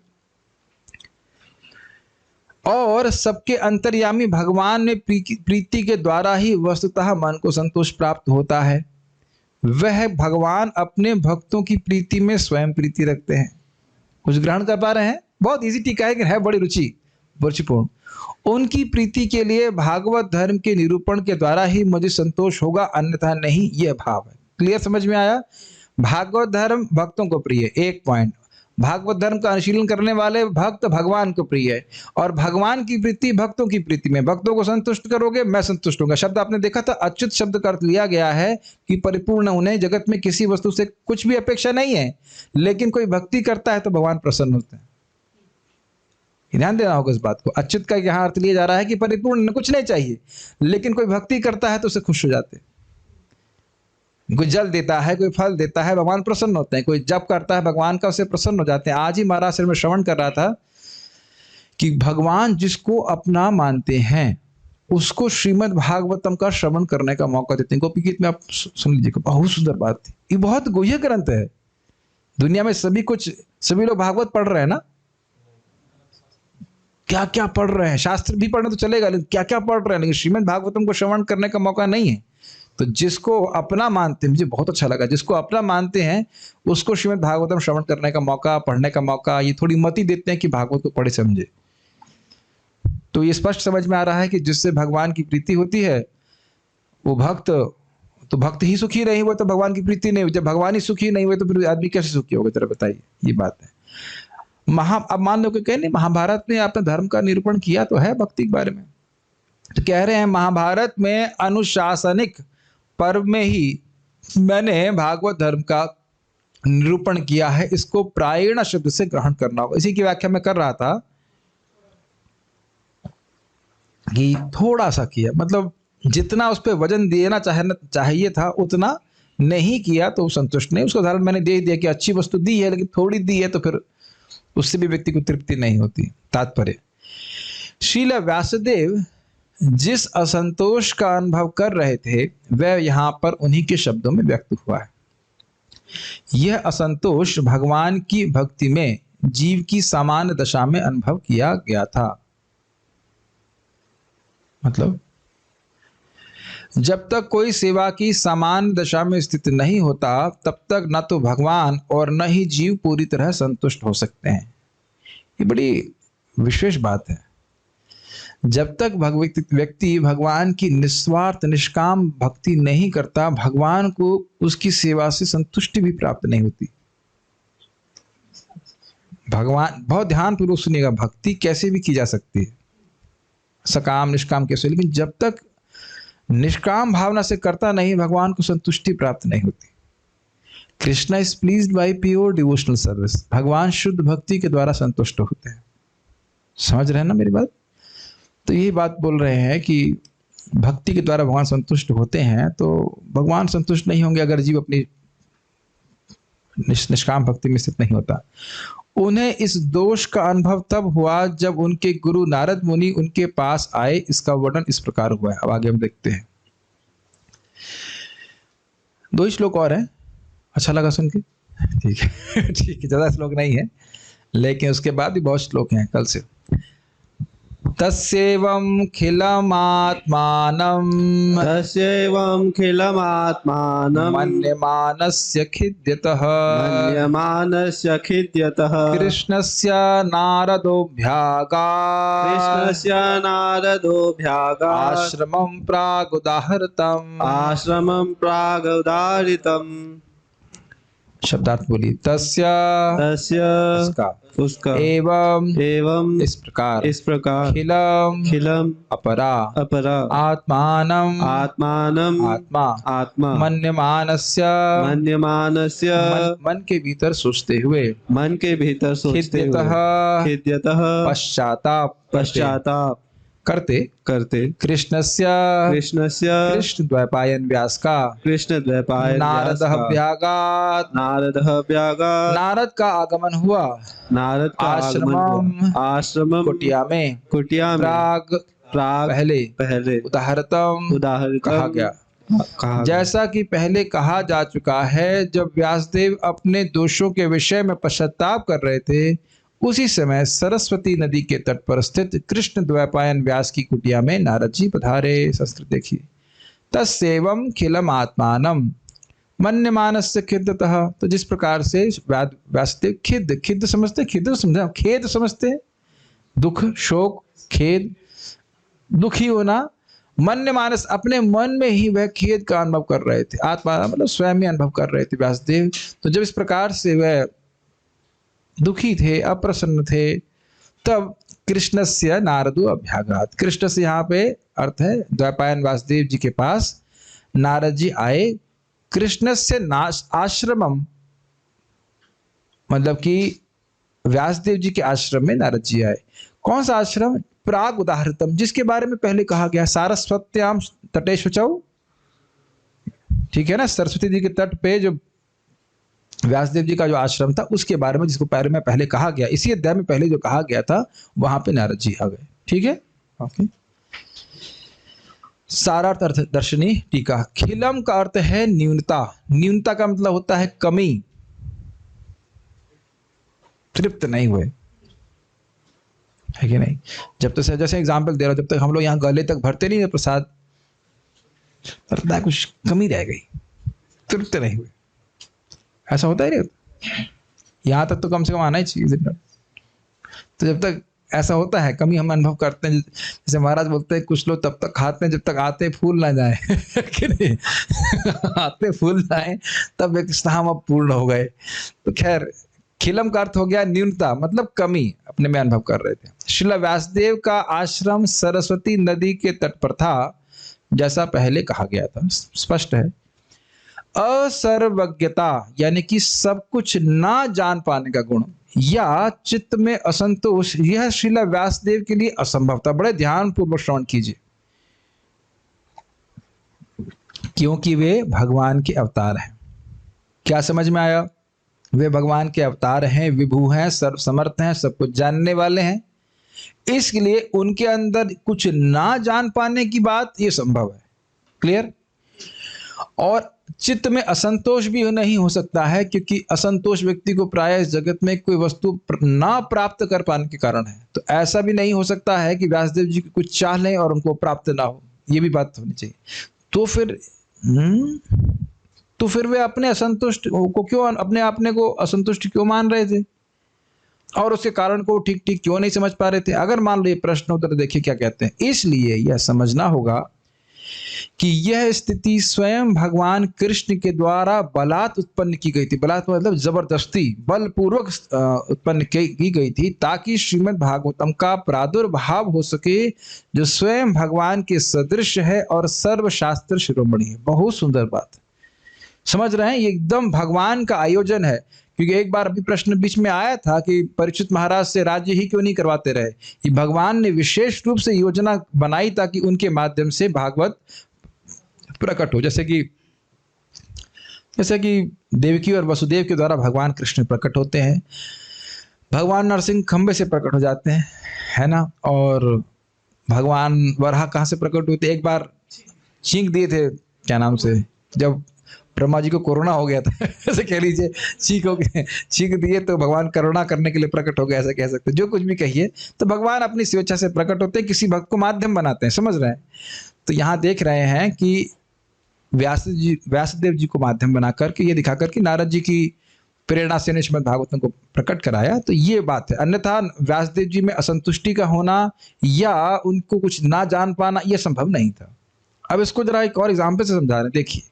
और सबके अंतर्यामी भगवान में प्रीति के द्वारा ही वस्तुतः मन को संतोष प्राप्त होता है। वह भगवान अपने भक्तों की प्रीति में स्वयं प्रीति रखते हैं। कुछ ग्रहण कर पा रहे हैं? बहुत इजी टीका है बड़ी रुचिपूर्ण। उनकी प्रीति के लिए भागवत धर्म के निरूपण के द्वारा ही मुझे संतोष होगा, अन्यथा नहीं। यह भाव है। क्लियर, समझ में आया? भागवत धर्म भक्तों को प्रिय, एक पॉइंट। भागवत धर्म का अनुशीलन करने वाले भक्त भगवान को प्रिय है, और भगवान की प्रीति भक्तों की प्रीति में। भक्तों को संतुष्ट करोगे, मैं संतुष्ट होऊंगा। शब्द आपने देखा था, अच्युत शब्द का अर्थ लिया गया है कि परिपूर्ण, उन्हें जगत में किसी वस्तु से कुछ भी अपेक्षा नहीं है, लेकिन कोई भक्ति करता है तो भगवान प्रसन्न होते हैं। ध्यान देना होगा इस बात को। अच्युत का यहाँ अर्थ लिया जा रहा है कि परिपूर्ण, कुछ नहीं चाहिए, लेकिन कोई भक्ति करता है तो उसे खुश हो जाते हैं। कोई जल देता है, कोई फल देता है, भगवान प्रसन्न होते हैं। कोई जप करता है भगवान का, उसे प्रसन्न हो जाते हैं। आज ही महाराज से मैं श्रवण कर रहा था कि भगवान जिसको अपना मानते हैं उसको श्रीमद् भागवतम का श्रवण करने का मौका देते हैं। गोपी गीत में आप सुन लीजिए, बहुत सुंदर बात थी। ये बहुत गुह्य ग्रंथ है। दुनिया में सभी लोग भागवत पढ़ रहे हैं ना, क्या क्या पढ़ रहे हैं। शास्त्र भी पढ़ने तो चलेगा, लेकिन क्या क्या पढ़ रहे हैं, लेकिन श्रीमद् भागवतम को श्रवण करने का मौका नहीं है। तो जिसको अपना मानते हैं, मुझे बहुत अच्छा लगा, जिसको अपना मानते हैं उसको श्रीमद् भागवतम श्रवण करने का मौका, पढ़ने का मौका, ये थोड़ी मति देते हैं कि भागवत को पढ़े समझे। तो ये स्पष्ट समझ में आ रहा है कि जिससे भगवान की प्रीति होती है वो भक्त, तो भक्त ही सुखी नहीं हुए तो भगवान की प्रीति नहीं हुई। जब भगवान ही सुखी नहीं हुए तो फिर आदमी कैसे सुखी होगा, जरा बताइए। ये बात है। अब मान लो कि कहने महाभारत में आपने धर्म का निरूपण किया तो है भक्ति के बारे में, तो कह रहे हैं महाभारत में अनुशासनिक पर्व में ही मैंने भागवत धर्म का निरूपण किया है, इसको प्रायण शब्द से ग्रहण करना होगा। इसी की व्याख्या मैं कर रहा था कि थोड़ा सा किया, मतलब जितना उस पर वजन देना चाहिए था उतना नहीं किया तो संतुष्ट नहीं। उसका उदाहरण मैंने दे दिया कि अच्छी वस्तु दी है लेकिन थोड़ी दी है, तो फिर उससे भी व्यक्ति को तृप्ति नहीं होती। तात्पर्य, श्रील व्यासदेव जिस असंतोष का अनुभव कर रहे थे वह यहाँ पर उन्हीं के शब्दों में व्यक्त हुआ है। यह असंतोष भगवान की भक्ति में जीव की सामान्य दशा में अनुभव किया गया था। मतलब जब तक कोई सेवा की सामान्य दशा में स्थित नहीं होता तब तक न तो भगवान और न ही जीव पूरी तरह संतुष्ट हो सकते हैं। ये बड़ी विशेष बात है। जब तक व्यक्ति भगवान की निस्वार्थ निष्काम भक्ति नहीं करता, भगवान को उसकी सेवा से संतुष्टि भी प्राप्त नहीं होती। भगवान, बहुत ध्यानपूर्वक सुनिएगा, भक्ति कैसे भी की जा सकती है, सकाम निष्काम कैसे, लेकिन जब तक निष्काम भावना से करता नहीं, भगवान को संतुष्टि प्राप्त नहीं होती। Krishna is pleased by pure devotional service. भगवान शुद्ध भक्ति के द्वारा संतुष्ट होते हैं। समझ रहे हैं ना मेरी बात? तो यही बात बोल रहे हैं कि भक्ति के द्वारा भगवान संतुष्ट होते हैं, तो भगवान संतुष्ट नहीं होंगे अगर जीव अपनी निष्काम भक्ति में स्थित नहीं होता। उन्हें इस दोष का अनुभव तब हुआ जब उनके गुरु नारद मुनि उनके पास आए। इसका वर्णन इस प्रकार हुआ है। अब आगे हम देखते हैं। 2 श्लोक और हैं। अच्छा लगा सुन के? ठीक है ठीक है, ज्यादा श्लोक नहीं है, लेकिन उसके बाद भी बहुत श्लोक हैं कल से। तस्यैवं खिलमात्मानं तस्यैवं खिलमात्मानं मन्यमानस्य खिद्यतः मन्यमानस्य खिद्यतः कृष्णस्य नारदोऽभ्यागात् कृष्णस्य नारदोऽभ्यागात् आश्रमं प्रागुदाहृतम्। आश्रमं प्रागुदाहृतम्। शब्दार्थ बोलिए। तस्य उसका एवं इस प्रकार खिलम अपरा आत्मानं आत्मा मन्यमानस्य मन के भीतर सोचते हुए खिद्यतः पश्चाताप करते कृष्ण द्वैपायन व्यास का नारद का आगमन हुआ। आश्रम कुटिया में प्राग पहले उदाहरतम कहा गया। जैसा कि पहले कहा जा चुका है, जब व्यासदेव अपने दोषों के विषय में पश्चाताप कर रहे थे, उसी समय सरस्वती नदी के तट पर स्थित कृष्ण द्वैपायन व्यास की कुटिया में नारद जी पधारे। संस्कृत देखिए। तस्यैवं खिलम आत्मानं मन्यमानस्य खिद्यतः। तो जिस प्रकार से व्यासदेव खिद समझते, खेद समझते, दुख, शोक, खेद, दुखी होना, मन्यमानस अपने मन में ही वह खेद का अनुभव कर रहे थे। आत्मा मतलब स्वयं ही अनुभव कर रहे थे व्यासदेव। तो जब इस प्रकार से वह दुखी थे, अप्रसन्न थे, तब कृष्णस्य नारदो अभ्यागात। कृष्ण से यहाँ पे अर्थ है द्वैपायन वासुदेव जी के पास नारद जी आए। कृष्णस्य नाश आश्रमम, मतलब कि व्यासदेव जी के आश्रम में नारद जी आए। कौन सा आश्रम? प्राग उदाहृतम, जिसके बारे में पहले कहा गया, सारस्वत्याम तटे शुचौ, ठीक है ना, सरस्वती जी के तट पे जो व्यासदेव जी का जो आश्रम था उसके बारे में, जिसको बारे में पहले कहा गया, इसी अध्याय में पहले जो कहा गया था वहां पे नारद जी आ गए। ठीक है, ओके। सारार्थ अर्थ दर्शनी टीका। खिलम का अर्थ है न्यूनता। न्यूनता का मतलब होता है कमी, तृप्त नहीं हुए, है कि नहीं। जब तक, जैसे एग्जाम्पल दे रहा हूं, जब तक हम लोग यहाँ गले तक भरते नहीं है प्रसाद, लगता है कुछ कमी रह गई, तृप्त नहीं हुए, ऐसा होता है नहीं। यहाँ तक तो कम से कम आना ही चाहिए। तो जब तक ऐसा होता है, कमी हम अनुभव करते हैं। जैसे महाराज बोलते हैं कुछ लोग तब तक खाते हैं जब तक आते फूल ना जाए कि नहीं आते फूल जाए तब एक हम अब पूर्ण हो गए। तो खैर, खिलम का अर्थ हो गया न्यूनता, मतलब कमी अपने में अनुभव कर रहे थे। श्रील व्यासदेव का आश्रम सरस्वती नदी के तट पर था, जैसा पहले कहा गया था, स्पष्ट है। असर्वज्ञता यानी कि सब कुछ ना जान पाने का गुण, या चित्त में असंतोष, यह श्रील व्यासदेव के लिए असंभव था। बड़े ध्यान पूर्वक श्रवण कीजिए, क्योंकि वे भगवान के अवतार हैं। क्या समझ में आया? वे भगवान के अवतार हैं, विभु हैं, सर्व समर्थ हैं, सब कुछ जानने वाले हैं, इसलिए उनके अंदर कुछ ना जान पाने की बात ये संभव है। क्लियर? और चित्त में असंतोष भी नहीं हो सकता है, क्योंकि असंतोष व्यक्ति को प्रायः इस जगत में कोई वस्तु ना प्राप्त कर पाने के कारण है। तो ऐसा भी नहीं हो सकता है कि व्यासदेव जी कुछ चाह लें और उनको प्राप्त ना हो, ये भी बात होनी चाहिए। तो फिर वे अपने असंतुष्ट को क्यों, अपने आपने को असंतुष्ट क्यों मान रहे थे, और उसके कारण को ठीक ठीक क्यों नहीं समझ पा रहे थे? अगर मान लो ये प्रश्न उत्तर, देखिए क्या कहते हैं। इसलिए यह समझना होगा कि यह स्थिति स्वयं भगवान कृष्ण के द्वारा बलात् उत्पन्न की गई थी। बलात् मतलब जबरदस्ती, बलपूर्वक उत्पन्न की गई थी, ताकि श्रीमद् भागवतम का प्रादुर्भाव हो सके, जो स्वयं भगवान के सदृश है और सर्वशास्त्र शिरोमणि है। बहुत सुंदर बात, समझ रहे हैं? ये एकदम भगवान का आयोजन है। क्योंकि एक बार अभी प्रश्न बीच में आया था कि परीक्षित महाराज से राज्य ही क्यों नहीं करवाते रहे। ये भगवान ने विशेष रूप से योजना बनाई ताकि उनके माध्यम से भागवत प्रकट हो। जैसे कि देवकी और वसुदेव के द्वारा भगवान कृष्ण प्रकट होते हैं, भगवान नरसिंह खंबे से प्रकट हो जाते हैं, है ना। और भगवान वराह कहाँ से प्रकट होते? एक बार छींक दिए थे, क्या नाम से, जब ब्रह्मा जी को कोरोना हो गया था ऐसे कह लीजिए, छींक दिए तो भगवान करुणा करने के लिए प्रकट हो गया, ऐसा कह सकते हैं। जो कुछ भी कहिए, तो भगवान अपनी स्वेच्छा से प्रकट होते हैं, किसी भक्त को माध्यम बनाते हैं, समझ रहे हैं। तो यहाँ देख रहे हैं कि व्यासदेव जी को माध्यम बना करके, ये दिखा करके नारद जी की प्रेरणा से श्रीमद् भागवतम को प्रकट कराया। तो ये बात है। अन्यथा व्यासदेव जी में असंतुष्टि का होना या उनको कुछ ना जान पाना, यह संभव नहीं था। अब इसको जरा एक और एग्जाम्पल से समझा रहे हैं। देखिए,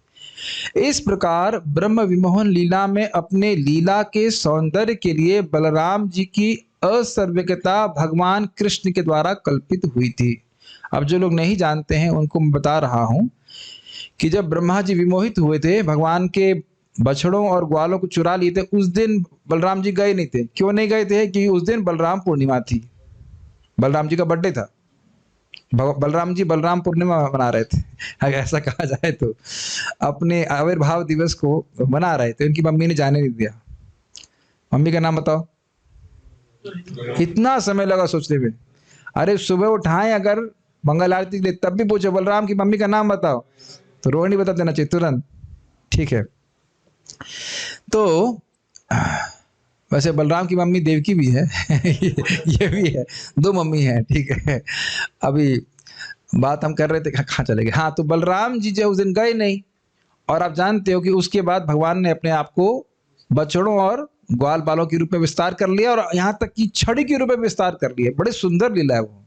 इस प्रकार ब्रह्म विमोहन लीला में अपने लीला के सौंदर्य के लिए बलराम जी की असर्वज्ञता भगवान कृष्ण के द्वारा कल्पित हुई थी। अब जो लोग नहीं जानते हैं उनको मैं बता रहा हूं कि जब ब्रह्मा जी विमोहित हुए थे, भगवान के बछड़ों और ग्वालों को चुरा लिए थे, उस दिन बलराम जी गए नहीं थे। क्यों नहीं गए थे? क्योंकि उस दिन बलराम पूर्णिमा थी, बलराम जी का बर्थडे था। बलराम जी बलराम पूर्णिमा मना रहे थे, अगर ऐसा कहा जाए तो अपने आविर्भाव दिवस को मना रहे थे। उनकी मम्मी ने जाने नहीं दिया। मम्मी का नाम बताओ। इतना समय लगा सोचने में। अरे सुबह उठाएं अगर मंगल आरती के लिए, तब भी पूछो बलराम की मम्मी का नाम बताओ, तो रोहिणी बता देना चाहिए तुरंत। ठीक है। तो वैसे बलराम की मम्मी देवकी भी है ये भी है, दो मम्मी है। ठीक है, अभी बात हम कर रहे थे, कहाँ चले गए। हाँ, तो बलराम जी जो उस दिन गए नहीं, और आप जानते हो कि उसके बाद भगवान ने अपने आप को बछड़ों और ग्वाल बालों के रूप में विस्तार कर लिया, और यहाँ तक कि छड़ी के रूप में विस्तार कर लिया। बड़े सुंदर लीला है वो।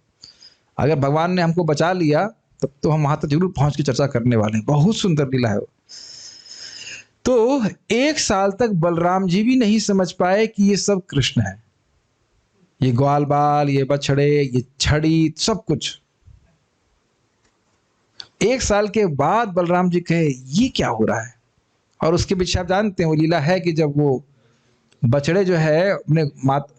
अगर भगवान ने हमको बचा लिया तब तो हम वहां तक जरूर पहुंच के चर्चा करने वाले हैं। बहुत सुंदर लीला है वो। तो 1 साल तक बलराम जी भी नहीं समझ पाए कि ये सब कृष्ण है, ये ग्वाल बाल, ये बछड़े, ये छड़ी, सब कुछ। 1 साल के बाद बलराम जी कहे ये क्या हो रहा है। और उसके पीछे आप जानते हैं वो लीला है कि जब वो बछड़े जो है अपने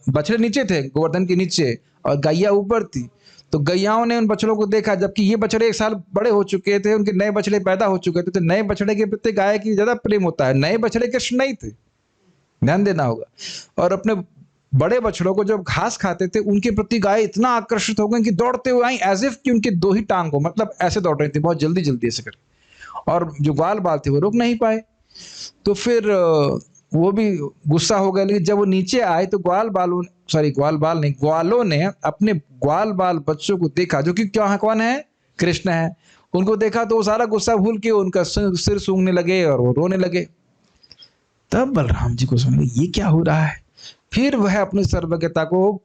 बछड़े नीचे थे गोवर्धन के नीचे और गैया ऊपर थी, तो गैयाओं ने उन बछड़ों को देखा, जबकि ये बछड़े 1 साल बड़े हो चुके थे, उनके नए बछड़े पैदा हो चुके थे, तो नए बछड़े के प्रति गाय की ज्यादा प्रेम होता है, नए बछड़े कृष्ण नहीं थे, ध्यान देना होगा। और अपने बड़े बछड़ों को जब घास खाते थे उनके प्रति गाय इतना आकर्षित हो गई कि दौड़ते हुए आई, एज इफ कि उनके 2 ही टांग हो, मतलब ऐसे दौड़ रही थी बहुत जल्दी जल्दी ऐसे करके, और जो ग्वाल बाल थे वो रुक नहीं पाए। तो फिर वो भी गुस्सा हो गए, लेकिन जब वो नीचे आए तो ग्वालों ने अपने ग्वाल बाल बच्चों को देखा, जो कि क्या कौन है, कृष्ण है। उनको देखा तो वो सारा गुस्सा भूल के उनका सिर सूंघने लगे और वो रोने लगे। तब बलराम जी को समझ ये क्या हो रहा है। फिर वह अपनी सर्वज्ञता को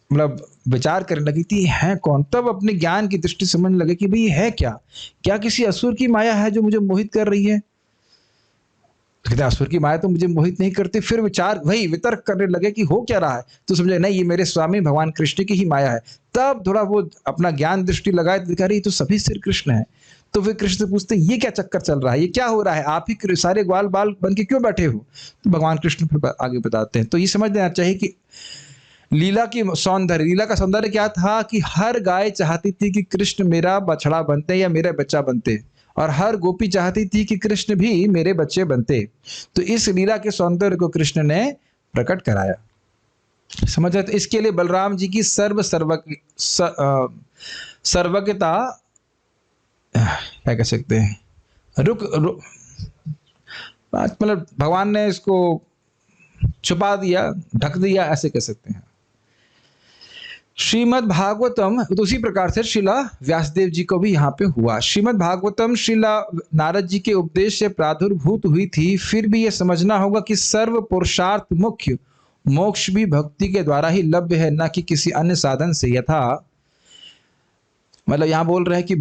मतलब विचार करने लगी थी है कौन। तब अपने ज्ञान की दृष्टि समझने लगे कि भाई है क्या किसी असुर की माया है जो मुझे मोहित कर रही है। कहते असुर की माया तो मुझे मोहित नहीं करती। फिर वही वितर्क करने लगे कि हो क्या रहा है, तो समझे नहीं ये मेरे स्वामी भगवान कृष्ण की ही माया है। तब थोड़ा वो अपना ज्ञान दृष्टि लगाए तो दिखा रही तो सभी सिर कृष्ण है। तो फिर कृष्ण पूछते ये क्या चक्कर चल रहा है, ये क्या हो रहा है, आप ही सारे ग्वाल बाल बन के क्यों बैठे हो। तो भगवान कृष्ण फिर आगे बताते हैं। तो ये समझ लेना चाहिए कि लीला का सौंदर्य क्या था कि हर गाय चाहती थी कि कृष्ण मेरा बछड़ा बनते या मेरा बच्चा बनते, और हर गोपी चाहती थी कि कृष्ण भी मेरे बच्चे बनते। तो इस लीला के सौंदर्य को कृष्ण ने प्रकट कराया, समझ रहे। तो इसके लिए बलराम जी की सर्वज्ञता क्या कह सकते हैं, मतलब भगवान ने इसको छुपा दिया, ढक दिया, ऐसे कह सकते हैं। श्रीमद् भागवतम उसी प्रकार से शिला व्यासदेव जी को भी यहाँ पे हुआ। श्रीमद् भागवतम शिला नारद जी के उपदेश से प्रादुर्भूत हुई थी। फिर भी यह समझना होगा कि सर्व पुरुषार्थ मुख्य मोक्ष भी भक्ति के द्वारा ही लभ्य है, न कि किसी अन्य साधन से। यथा मतलब यहाँ बोल रहे हैं कि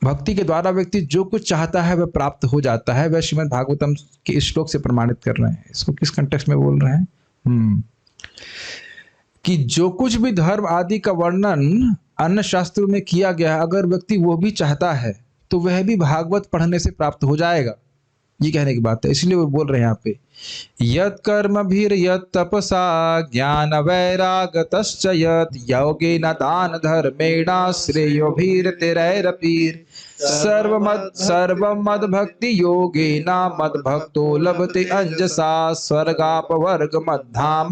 भक्ति के द्वारा व्यक्ति जो कुछ चाहता है वह प्राप्त हो जाता है। वह श्रीमद् भागवतम के इस श्लोक से प्रमाणित कर रहे हैं। इसको किस कंटेक्स्ट में बोल रहे हैं कि जो कुछ भी धर्म आदि का वर्णन अन्य शास्त्रों में किया गया, अगर व्यक्ति वो भी चाहता है तो वह भी भागवत पढ़ने से प्राप्त हो जाएगा, ये कहने की बात है। इसलिए वो बोल रहे हैं यहाँ पे यत् कर्म भीर यत् तपसा ज्ञान वैरागतश्च यत् योगेन दान धर्मेण श्रेयो भीर तेरैरपीर सर्वं मद भक्ति योगेन मद भक्तो लभते अंजसा स्वर्गापवर्ग मद्धाम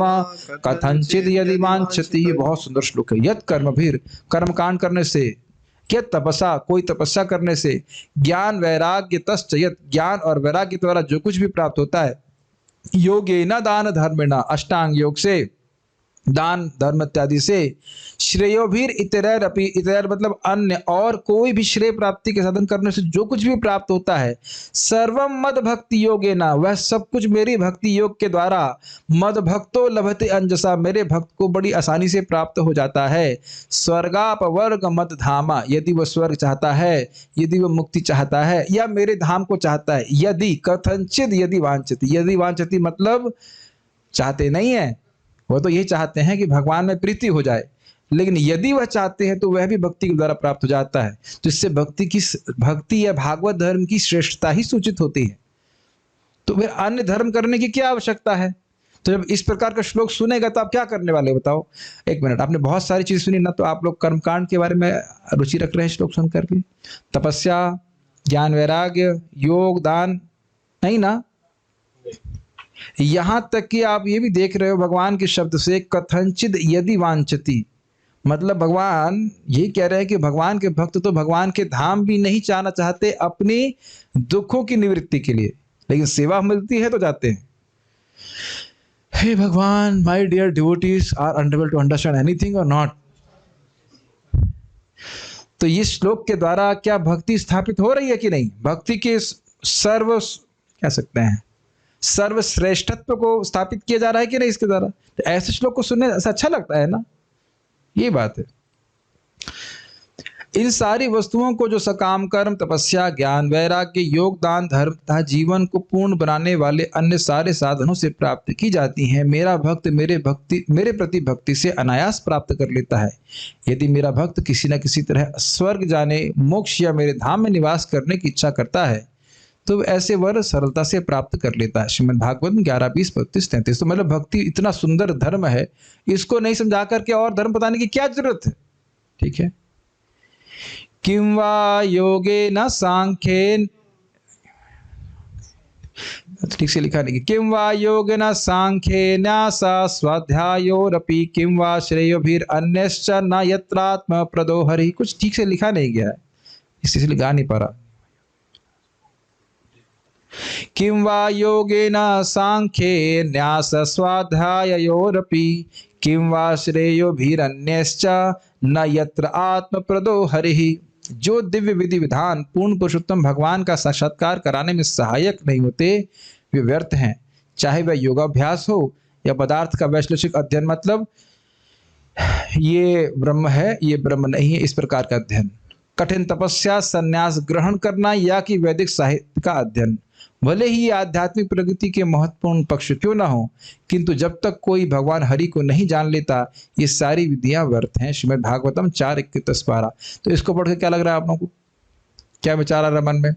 कथंचित यदि वांछति। बहुत सुंदर श्लोक है। यत् कर्म भीर कर्म कांड करने से, क्या तपस्या कोई तपस्या करने से, ज्ञान वैराग्य तश्च यत् ज्ञान और वैराग्य द्वारा जो कुछ भी प्राप्त होता है, योगेन दान धर्मेण अष्टांग योग से, दान धर्म इत्यादि से, श्रेयोभीर इतरैरपि, इतर मतलब अन्य और कोई भी श्रेय प्राप्ति के साधन करने से जो कुछ भी प्राप्त होता है, सर्वम मद भक्ति योगेन वह सब कुछ मेरी भक्ति योग के द्वारा, मद भक्तो लभते अंजसा मेरे भक्त को बड़ी आसानी से प्राप्त हो जाता है। स्वर्गापवर्ग मद धामा यदि वह स्वर्ग चाहता है, यदि वह मुक्ति चाहता है या मेरे धाम को चाहता है, यदि कथंचित यदि वांछति, यदि वांछति मतलब चाहते नहीं है, वो तो यही चाहते हैं कि भगवान में प्रीति हो जाए, लेकिन यदि वह चाहते हैं तो वह भी भक्ति के द्वारा प्राप्त हो जाता है। तो इससे भक्ति या भागवत धर्म की श्रेष्ठता ही सूचित होती है। तो फिर अन्य धर्म करने की क्या आवश्यकता है। तो जब इस प्रकार का श्लोक सुनेगा तो आप क्या करने वाले बताओ। एक मिनट, आपने बहुत सारी चीज सुनी ना, तो आप लोग कर्मकांड के बारे में रुचि रख रहे हैं श्लोक सुन करके, तपस्या ज्ञान वैराग्य योग दान नहीं ना। यहां तक कि आप ये भी देख रहे हो भगवान के शब्द से कथंचित यदि वांछति, मतलब भगवान यही कह रहे हैं कि भगवान के भक्त तो भगवान के धाम भी नहीं जाना चाहते अपनी दुखों की निवृत्ति के लिए, लेकिन सेवा मिलती है तो जाते हैं। हे भगवान, my dear devotees are unable to understand anything or not. तो इस श्लोक के द्वारा क्या भक्ति स्थापित हो रही है कि नहीं, भक्ति के कह सकते हैं सर्वश्रेष्ठत्व को स्थापित किया जा रहा है कि नहीं इसके द्वारा। तो ऐसे श्लोक को सुनने से अच्छा लगता है ना, ये बात है। इन सारी वस्तुओं को जो सकाम कर्म, तपस्या, ज्ञान, वैराग्य, योग, दान, धर्म तथा जीवन को पूर्ण बनाने वाले अन्य सारे साधनों से प्राप्त की जाती हैं, मेरा भक्त मेरे प्रति भक्ति से अनायास प्राप्त कर लेता है। यदि मेरा भक्त किसी न किसी तरह स्वर्ग जाने, मोक्ष या मेरे धाम में निवास करने की इच्छा करता है तो ऐसे वर सरलता से प्राप्त कर लेता है। श्रीमद् भागवत 11:20-32-33। तो मतलब भक्ति इतना सुंदर धर्म है, इसको नहीं समझा करके और धर्म बताने की क्या जरूरत है। ठीक है। किं वा योगेन सांख्येन, ठीक से लिखा नहीं, किं वा योगेन सांख्येन स्वाध्यायोरपि किं वा श्रेयोभिरन्यश्च न यत्रात्म प्रदो हरि। कुछ ठीक से लिखा नहीं गया है, इसलिए गा नहीं पा रहा। किं वा योगेन सांख्येन स्वाध्यायोरपि किं वा श्रेयोभिरन्यश्च न यत्र आत्मप्रदो हरिः। जो दिव्य विधि विधान पूर्ण पुरुषोत्तम भगवान का साक्षात्कार कराने में सहायक नहीं होते वे व्यर्थ हैं, चाहे वह योगाभ्यास हो या पदार्थ का वैश्लेषिक अध्ययन। मतलब ये ब्रह्म है, ये ब्रह्म नहीं है, इस प्रकार का अध्ययन। कठिन तपस्या, संन्यास ग्रहण करना या कि वैदिक साहित्य का अध्ययन, भले ही आध्यात्मिक प्रगति के महत्वपूर्ण पक्ष क्यों ना हो, किंतु जब तक कोई भगवान हरि को नहीं जान लेता ये सारी विधियां व्यर्थ हैं। श्रीमद् भागवतम 4:21-12। तो इसको पढ़ के क्या लग रहा है आप लोगों को? क्या विचार आ रहा है मन में?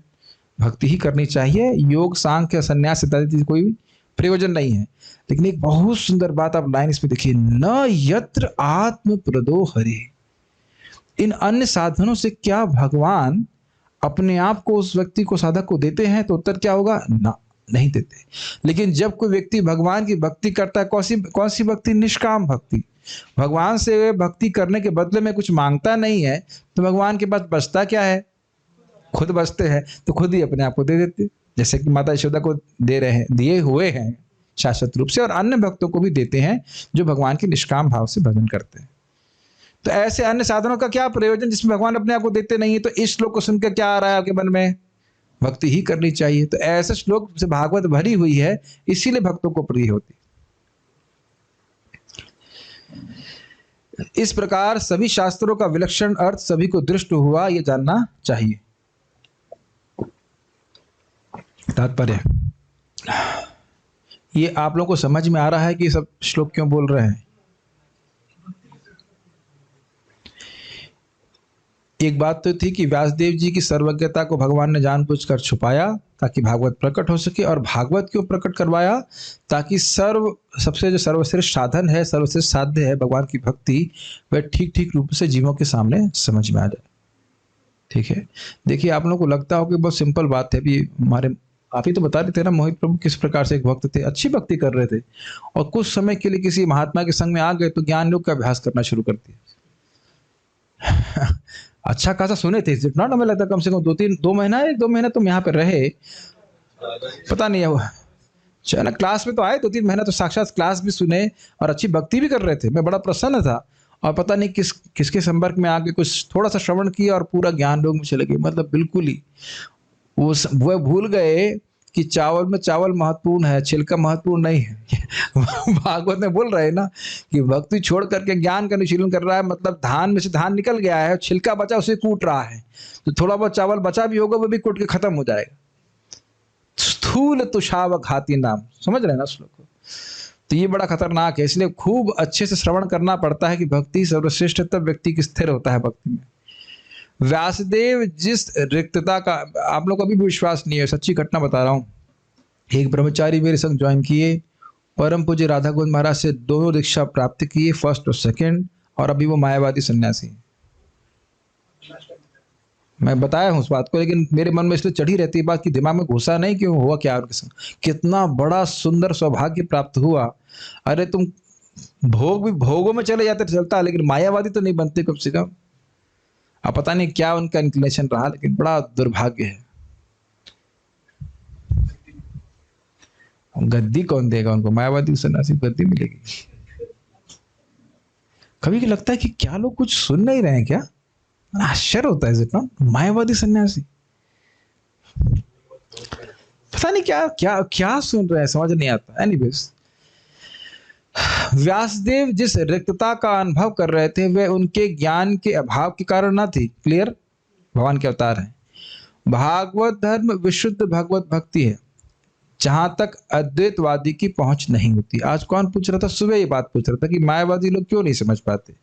भक्ति ही करनी चाहिए, योग, सांख्य, संन्यास इत्यादि कोई प्रयोजन नहीं है। लेकिन एक बहुत सुंदर बात आप लाइन इसमें देखिए, न यत्र आत्म प्रदो हरि। इन अन्य साधनों से क्या भगवान अपने आप को उस व्यक्ति को, साधक को देते हैं? तो उत्तर क्या होगा? ना, नहीं देते। लेकिन जब कोई व्यक्ति भगवान की भक्ति करता है, कौन सी भक्ति? निष्काम भक्ति। भगवान से भक्ति करने के बदले में कुछ मांगता नहीं है, तो भगवान के पास बचता क्या है? खुद बचते हैं, तो खुद ही अपने आप को दे देते, जैसे कि माता यशोदा को दे रहे हैं, दिए हुए हैं शाश्वत रूप से, और अन्य भक्तों को भी देते हैं जो भगवान के निष्काम भाव से भजन करते हैं। तो ऐसे अन्य साधनों का क्या प्रयोजन जिसमें भगवान अपने आप को देते नहीं है? तो इस श्लोक को सुनकर क्या आ रहा है आपके मन में? भक्ति ही करनी चाहिए। तो ऐसे श्लोक से भागवत भरी हुई है, इसीलिए भक्तों को प्रिय होती। इस प्रकार सभी शास्त्रों का विलक्षण अर्थ सभी को दृष्ट हुआ, ये जानना चाहिए। तात्पर्य ये आप लोगों को समझ में आ रहा है कि सब श्लोक क्यों बोल रहे हैं? एक बात तो थी कि व्यासदेव जी की सर्वज्ञता को भगवान ने जानबूझकर छुपाया ताकि भागवत प्रकट हो सके, और भागवत क्यों प्रकट करवाया? ताकि सबसे जो सर्वश्रेष्ठ साधन है, सर्वश्रेष्ठ साध्य है भगवान की भक्ति, वह ठीक ठीक रूप से जीवों के सामने समझ में आ जाए। ठीक है। देखिए, आप लोगों को लगता हो कि बहुत सिंपल बात है, अभी हमारे आप ही तो बता रहे थे ना, मोहित प्रभु किस प्रकार से एक भक्त थे, अच्छी भक्ति कर रहे थे, और कुछ समय के लिए किसी महात्मा के संग में आ गए तो ज्ञान योग का अभ्यास करना शुरू कर दिया। अच्छा खासा सुने थे, नॉट, हमें लगता कम से कम 2 महीना तुम यहाँ पे रहे, पता नहीं है वो ना, क्लास में तो आए 2-3 महीना, तो साक्षात क्लास भी सुने और अच्छी भक्ति भी कर रहे थे। मैं बड़ा प्रसन्न था, और पता नहीं किसके संपर्क में आके कुछ थोड़ा सा श्रवण किया और पूरा ज्ञान योग में चले गए। मतलब बिल्कुल ही वो भूल गए कि चावल में चावल महत्वपूर्ण है, छिलका महत्वपूर्ण नहीं है। भागवत में बोल रहे हैं ना कि भक्ति छोड़ करके ज्ञान का अनुशीलन कर रहा है, मतलब धान में से धान निकल गया है, छिलका बचा उसे कूट रहा है, तो थोड़ा बहुत चावल बचा भी होगा वो भी कूट के खत्म हो जाएगा। स्थूल तुषाव घाती नाम, समझ रहे हैं ना श्लोक को? तो ये बड़ा खतरनाक है, इसलिए खूब अच्छे से श्रवण करना पड़ता है कि भक्ति सर्वश्रेष्ठ तब व्यक्ति की स्थिर होता है भक्ति में। व्यासदेव जिस रिक्तता का आप लोग को अभी भी विश्वास नहीं है, सच्ची घटना बता रहा हूँ। एक ब्रह्मचारी मेरे संग ज्वाइन किए, परम पूज्य राधा गोविंद महाराज से 2 दीक्षा प्राप्त किए, फर्स्ट और सेकंड, और अभी वो मायावादी सन्यासी। मैं बताया हूँ उस बात को, लेकिन मेरे मन में इसलिए चढ़ी रहती है बात कि दिमाग में घुसा नहीं क्यों हुआ क्या उनके संग, कितना बड़ा सुंदर सौभाग्य प्राप्त हुआ। अरे तुम भोगों में चले जाते चलता, लेकिन मायावादी तो नहीं बनते कम से कम। अब पता नहीं क्या उनका इंक्लिनेशन रहा, लेकिन बड़ा दुर्भाग्य है। गद्दी कौन देगा उनको? मायावादी सन्यासी गद्दी मिलेगी। कभी भी लगता है कि क्या लोग कुछ सुन नहीं रहे हैं क्या? आश्चर्य होता है जितना मायावादी सन्यासी, पता नहीं क्या क्या क्या सुन रहे हैं, समझ नहीं आता। एनीवेज, व्यासदेव जिस रिक्तता का अनुभव कर रहे थे वह उनके ज्ञान के अभाव के कारण न थी। क्लियर? भगवान के अवतार हैं। भागवत धर्म विशुद्ध भगवत भक्ति है जहां तक अद्वैतवादी की पहुंच नहीं होती। आज कौन पूछ रहा था? सुबह ये बात पूछ रहा था कि मायावादी लोग क्यों नहीं समझ पाते।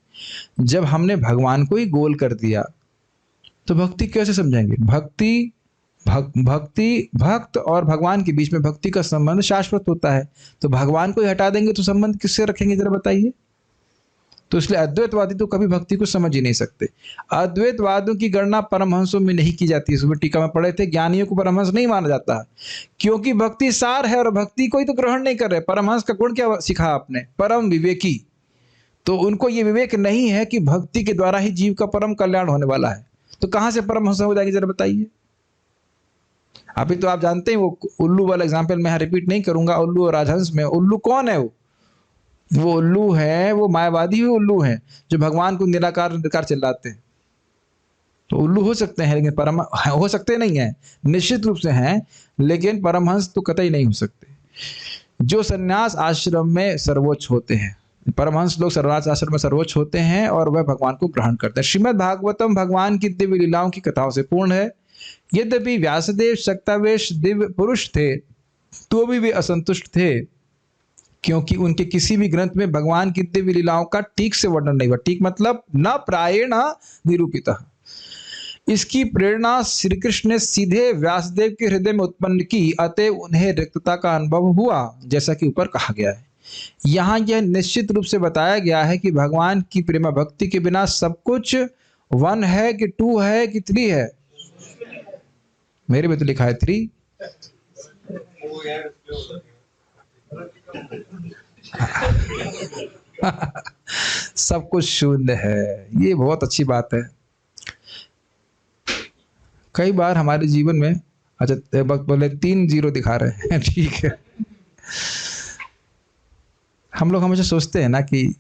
जब हमने भगवान को ही गोल कर दिया तो भक्ति कैसे समझेंगे? भक्त और भगवान के बीच में भक्ति का संबंध शाश्वत होता है, तो भगवान को ही हटा देंगे तो संबंध किससे रखेंगे, जरा बताइए। तो इसलिए अद्वैतवादी तो कभी भक्ति को समझ ही नहीं सकते। अद्वैतवादियों की गणना परमहंसों में नहीं की जाती। सुबह टीका में पढ़े थे, ज्ञानियों को परमहंस नहीं माना जाता है क्योंकि भक्ति सार है और भक्ति कोई तो ग्रहण नहीं कर रहे। परमहंस का गुण क्या सीखा आपने? परम विवेकी। तो उनको ये विवेक नहीं है कि भक्ति के द्वारा ही जीव का परम कल्याण होने वाला है, तो कहां से परमहंस हो जाएंगे, जरा बताइए। अभी तो आप जानते हैं वो उल्लू वाला एग्जाम्पल मैं रिपीट नहीं करूंगा। उल्लू और राजहंस में उल्लू कौन है? वो उल्लू है, वो मायावादी ही उल्लू हैं जो भगवान को निराकार निराकार चिल्लाते हैं। तो उल्लू हो सकते हैं लेकिन परम हो सकते नहीं है, निश्चित रूप से हैं, लेकिन परमहंस तो कतई नहीं हो सकते। जो संन्यास आश्रम में सर्वोच्च होते हैं, परमहंस लोग संन्यास आश्रम में सर्वोच्च होते हैं और वह भगवान को ग्रहण करते हैं। श्रीमद् भागवतम भगवान की दिव्य लीलाओं की कथाओं से पूर्ण है। यद्यपि व्यासदेव शक्तावेश दिव्य पुरुष थे तो भी वे असंतुष्ट थे क्योंकि उनके किसी भी ग्रंथ में भगवान की दिव्य लीलाओं का ठीक से वर्णन नहीं हुआ। ठीक मतलब न प्रायेण निरूपित। इसकी प्रेरणा श्री कृष्ण ने सीधे व्यासदेव के हृदय में उत्पन्न की, अतः उन्हें रिक्तता का अनुभव हुआ, जैसा कि ऊपर कहा गया है। यहाँ यह निश्चित रूप से बताया गया है कि भगवान की प्रेम भक्ति के बिना सब कुछ 1 है कि 2 है कि 3 है। मेरे में तो लिखा है 3। सब कुछ शून्य है, ये बहुत अच्छी बात है। कई बार हमारे जीवन में, अच्छा बोले 3 0 दिखा रहे हैं, ठीक है। हम लोग हमेशा सोचते हैं ना कि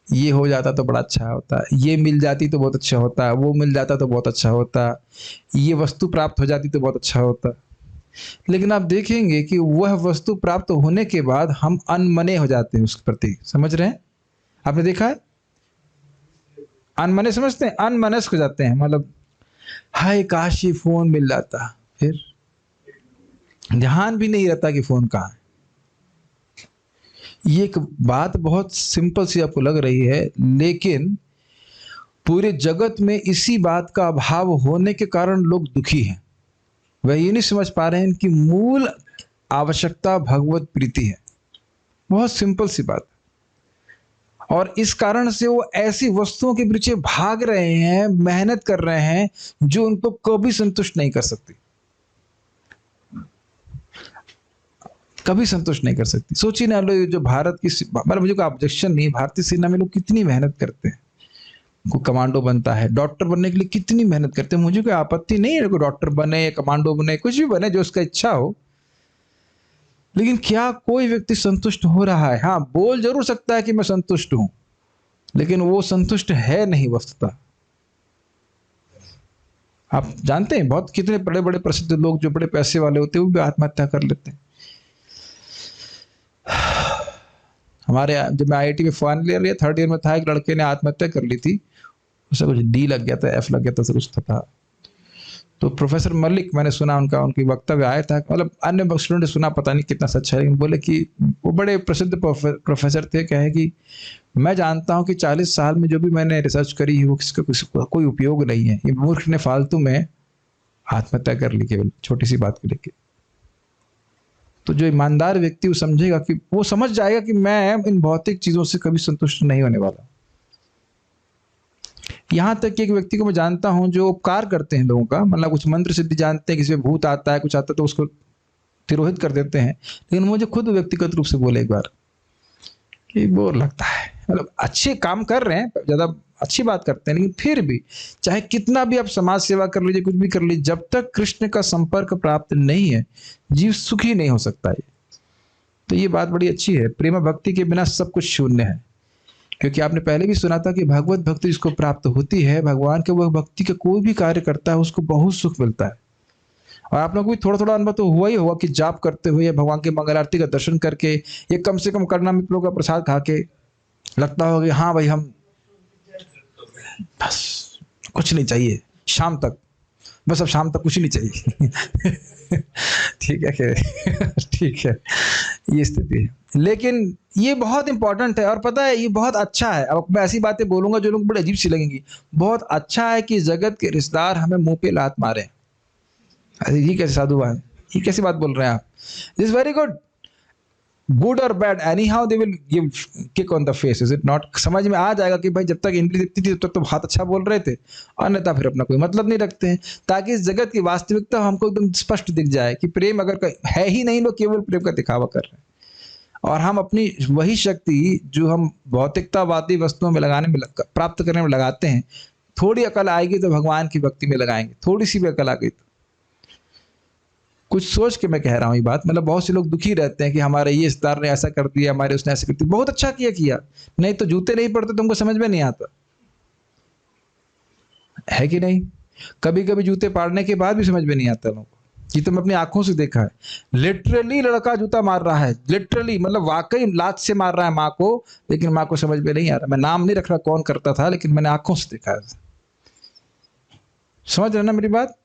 ये हो जाता तो बड़ा अच्छा होता, ये मिल जाती तो बहुत अच्छा होता, वो मिल जाता तो बहुत अच्छा होता, ये वस्तु प्राप्त हो जाती तो बहुत अच्छा होता। लेकिन आप देखेंगे कि वह वस्तु प्राप्त होने के बाद हम अनमने हो जाते हैं उसके प्रति। समझ रहे हैं? आपने देखा है? अनमने समझते हैं, अनमनस्क हो जाते हैं। मतलब हाय काश ये फोन मिल जाता, फिर ध्यान भी नहीं रहता कि फोन कहाँ है। ये एक बात बहुत सिंपल सी आपको लग रही है, लेकिन पूरे जगत में इसी बात का अभाव होने के कारण लोग दुखी हैं। वह ये नहीं समझ पा रहे हैं कि मूल आवश्यकता भगवत प्रीति है। बहुत सिंपल सी बात। और इस कारण से वो ऐसी वस्तुओं के पीछे भाग रहे हैं, मेहनत कर रहे हैं जो उनको कभी संतुष्ट नहीं कर सकती, कभी संतुष्ट नहीं कर सकती। सोचिए ना, लोग जो भारत की, मतलब मुझे कोई ऑब्जेक्शन नहीं, भारतीय सेना में लोग कितनी मेहनत करते हैं। कोई कमांडो बनता है, डॉक्टर बनने के लिए कितनी मेहनत करते हैं। मुझे कोई आपत्ति नहीं है कोई डॉक्टर बने, कमांडो बने, कुछ भी बने जो उसका इच्छा हो। लेकिन क्या कोई व्यक्ति संतुष्ट हो रहा है? हाँ, बोल जरूर सकता है कि मैं संतुष्ट हूं, लेकिन वो संतुष्ट है नहीं वस्तुतः। आप जानते हैं बहुत कितने बड़े बड़े प्रसिद्ध लोग जो बड़े पैसे वाले होते हैं वो भी आत्महत्या कर लेते हैं। हमारे जब मैं IIT में फाइनल ईयर या 3rd ईयर में था, एक लड़के ने आत्महत्या कर ली थी। उसे कुछ D लग गया था, F लग गया था, सब कुछ था। तो प्रोफेसर मलिक, मैंने सुना उनकी वक्तव्य आया था, मतलब अन्य स्टूडेंट ने सुना, पता नहीं कितना सच है, लेकिन बोले कि वो बड़े प्रसिद्ध प्रोफेसर थे। कहे कि मैं जानता हूं कि 40 साल में जो भी मैंने रिसर्च करी है वो किसका कोई उपयोग नहीं है। ये मूर्ख ने फालतू में आत्महत्या कर ली केवल छोटी सी बात को लेकर। तो जो ईमानदार व्यक्ति वो समझेगा कि वो समझ जाएगा कि मैं इन भौतिक चीजों से कभी संतुष्ट नहीं होने वाला। यहां तक कि एक व्यक्ति को मैं जानता हूं जो उपकार करते हैं लोगों का, मतलब कुछ मंत्र सिद्धि जानते हैं, किसी में भूत आता है, कुछ आता है तो उसको तिरोहित कर देते हैं। लेकिन मुझे खुद व्यक्तिगत रूप से बोले एक बार कि बोर लगता है, मतलब अच्छे काम कर रहे हैं, ज्यादा अच्छी बात करते हैं, लेकिन फिर भी चाहे कितना भी आप समाज सेवा कर लीजिए, कुछ भी कर लीजिए, जब तक कृष्ण का संपर्क प्राप्त नहीं है जीव सुखी नहीं हो सकता है। तो ये बात बड़ी अच्छी है। प्रेम भक्ति के बिना सब कुछ शून्य है, क्योंकि आपने पहले भी सुना था कि भगवत भक्ति जिसको प्राप्त होती है, भगवान के वह भक्ति का कोई भी कार्य करता है उसको बहुत सुख मिलता है। और आप लोग को भी थोड़ा थोड़ा अनुभव तो हुआ ही होगा कि जाप करते हुए या भगवान के मंगल आरती का दर्शन करके ये कम से कम करना, मित्रों का प्रसाद खा के लगता होगा कि हाँ भाई हम बस कुछ नहीं चाहिए शाम तक, बस अब शाम तक कुछ नहीं चाहिए। ठीक है क्या? ठीक है, ये स्थिति है। लेकिन ये बहुत इंपॉर्टेंट है और पता है ये बहुत अच्छा है। अब मैं ऐसी बातें बोलूंगा जो लोग बड़े अजीब सी लगेंगी। बहुत अच्छा है कि जगत के रिश्तेदार हमें मुंह पे लात मारे। अरे ये कैसे साधु भाई, ये कैसी बात बोल रहे हैं आप? दिस वेरी गुड, गुड और bad any how they will give kick on the face, is it not? समझ में आ जाएगा कि भाई जब तक इंद्री दिखती थी तब तक तो बहुत अच्छा बोल रहे थे, अन्यथा फिर अपना कोई मतलब नहीं रखते हैं। ताकि इस जगत की वास्तविकता हमको एकदम स्पष्ट दिख जाए कि प्रेम अगर है ही नहीं, लोग केवल प्रेम का दिखावा कर रहे हैं। और हम अपनी वही शक्ति जो हम भौतिकतावादी वस्तुओं में लगाने में प्राप्त करने में लगाते हैं, थोड़ी अकल आएगी तो भगवान की भक्ति में लगाएंगे। थोड़ी सी भी अकल आ गई तो, कुछ सोच के मैं कह रहा हूँ ये बात, मतलब बहुत से लोग दुखी रहते हैं कि हमारे ये रिश्तेदार ने ऐसा कर दिया, हमारे उसने ऐसा कर दिया। बहुत अच्छा किया, नहीं तो जूते नहीं पड़ते तुमको समझ में नहीं आता है कि नहीं? कभी कभी जूते पाड़ने के बाद भी समझ में नहीं आता लोगों को। ये तो मैं अपनी आंखों से देखा है। लिटरली लड़का जूता मार रहा है, लिटरली मतलब वाकई लात से मार रहा है माँ को, लेकिन माँ को समझ में नहीं आ रहा। मैं नाम नहीं रख रहा कौन करता था, लेकिन मैंने आंखों से देखा है। समझ रहे ना मेरी बात?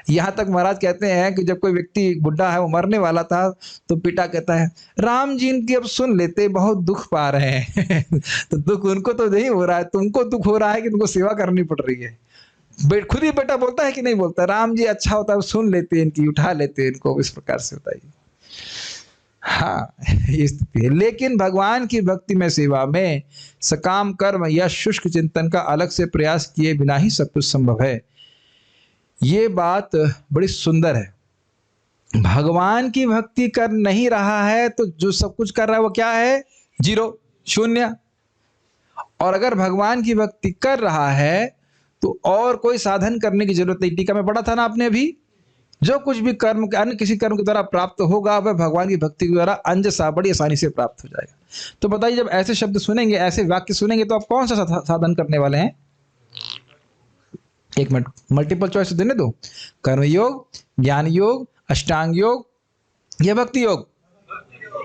यहाँ तक महाराज कहते हैं कि जब कोई व्यक्ति बुढ़ा है, वो मरने वाला था, तो पिता कहता है राम जी इनकी अब सुन लेते, बहुत दुख पा रहे हैं। तो दुख उनको तो नहीं हो रहा है, तुमको दुख हो रहा है कि तुमको सेवा करनी पड़ रही है। खुद ही बेटा बोलता है कि नहीं बोलता, राम जी अच्छा होता है सुन लेते इनकी, उठा लेते इनको, इस प्रकार से होता है। हाँ, ये स्थिति है। लेकिन भगवान की भक्ति में, सेवा में सकाम कर्म या शुष्क चिंतन का अलग से प्रयास किए बिना ही सब कुछ संभव है। ये बात बड़ी सुंदर है। भगवान की भक्ति कर नहीं रहा है तो जो सब कुछ कर रहा है वो क्या है? जीरो, शून्य। और अगर भगवान की भक्ति कर रहा है तो और कोई साधन करने की जरूरत नहीं। टीका में पढ़ा था ना आपने अभी, जो कुछ भी कर्म अन्य किसी कर्म के द्वारा प्राप्त होगा वह भगवान की भक्ति के द्वारा अंजसा बड़ी आसानी से प्राप्त हो जाएगा। तो बताइए, जब ऐसे शब्द सुनेंगे, ऐसे वाक्य सुनेंगे, तो आप कौन सा साधन करने वाले हैं? एक मिनट, मल्टीपल चॉइस देने दो। कर्म योग, ज्ञान योग, अष्टांग योग या भक्ति योग?